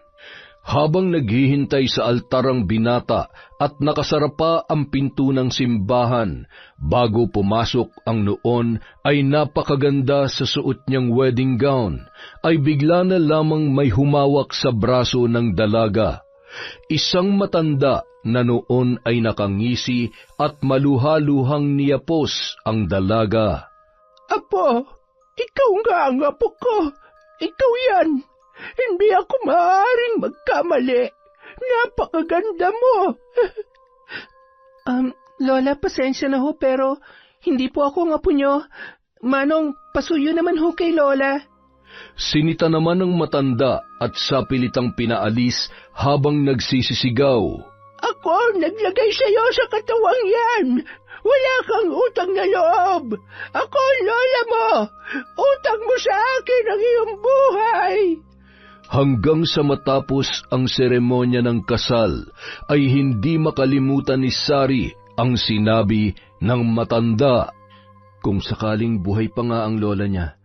Habang naghihintay sa altar ang binata at nakasara pa ang pinto ng simbahan, bago pumasok ang noon ay napakaganda sa suot niyang wedding gown, ay bigla na lamang may humawak sa braso ng dalaga. Isang matanda na noon ay nakangisi at maluha-luhang niyapos ang dalaga. Apo, ikaw nga ang apo ko. Ikaw yan. Hindi ako maaaring magkamali. Napakaganda mo. Lola, pasensya na ho, pero hindi po ako ang apo nyo. Manong, pasuyo naman ho kay Lola. Sinita naman ng matanda at sapilitang pinaalis habang nagsisisigaw. Ako naglagay sa'yo sa katawang yan. Wala kang utang na loob. Ako ang lola mo. Utang mo sa akin ang iyong buhay. Hanggang sa matapos ang seremonya ng kasal, ay hindi makalimutan ni Sari ang sinabi ng matanda. Kung sakaling buhay pa nga ang lola niya,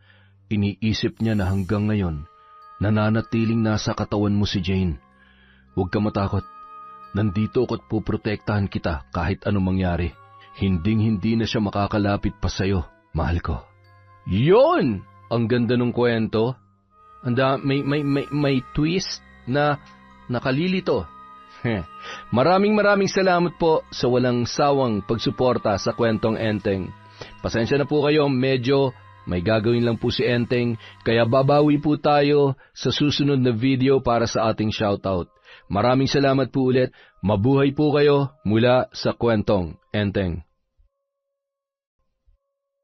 iniisip niya na hanggang ngayon, nananatiling nasa katawan mo si Jane. Huwag ka matakot. Nandito ako't puprotektahan kita kahit anong mangyari. Hinding-hindi na siya makakalapit pa sa'yo, mahal ko. Yon! Ang ganda ng kwento. May twist na nakalilito. Maraming salamat po sa walang sawang pagsuporta sa kwentong Enteng. Pasensya na po kayo, medyo may gagawin lang po si Enteng, kaya babawi po tayo sa susunod na video para sa ating shoutout. Maraming salamat po ulit. Mabuhay po kayo mula sa kwentong Enteng.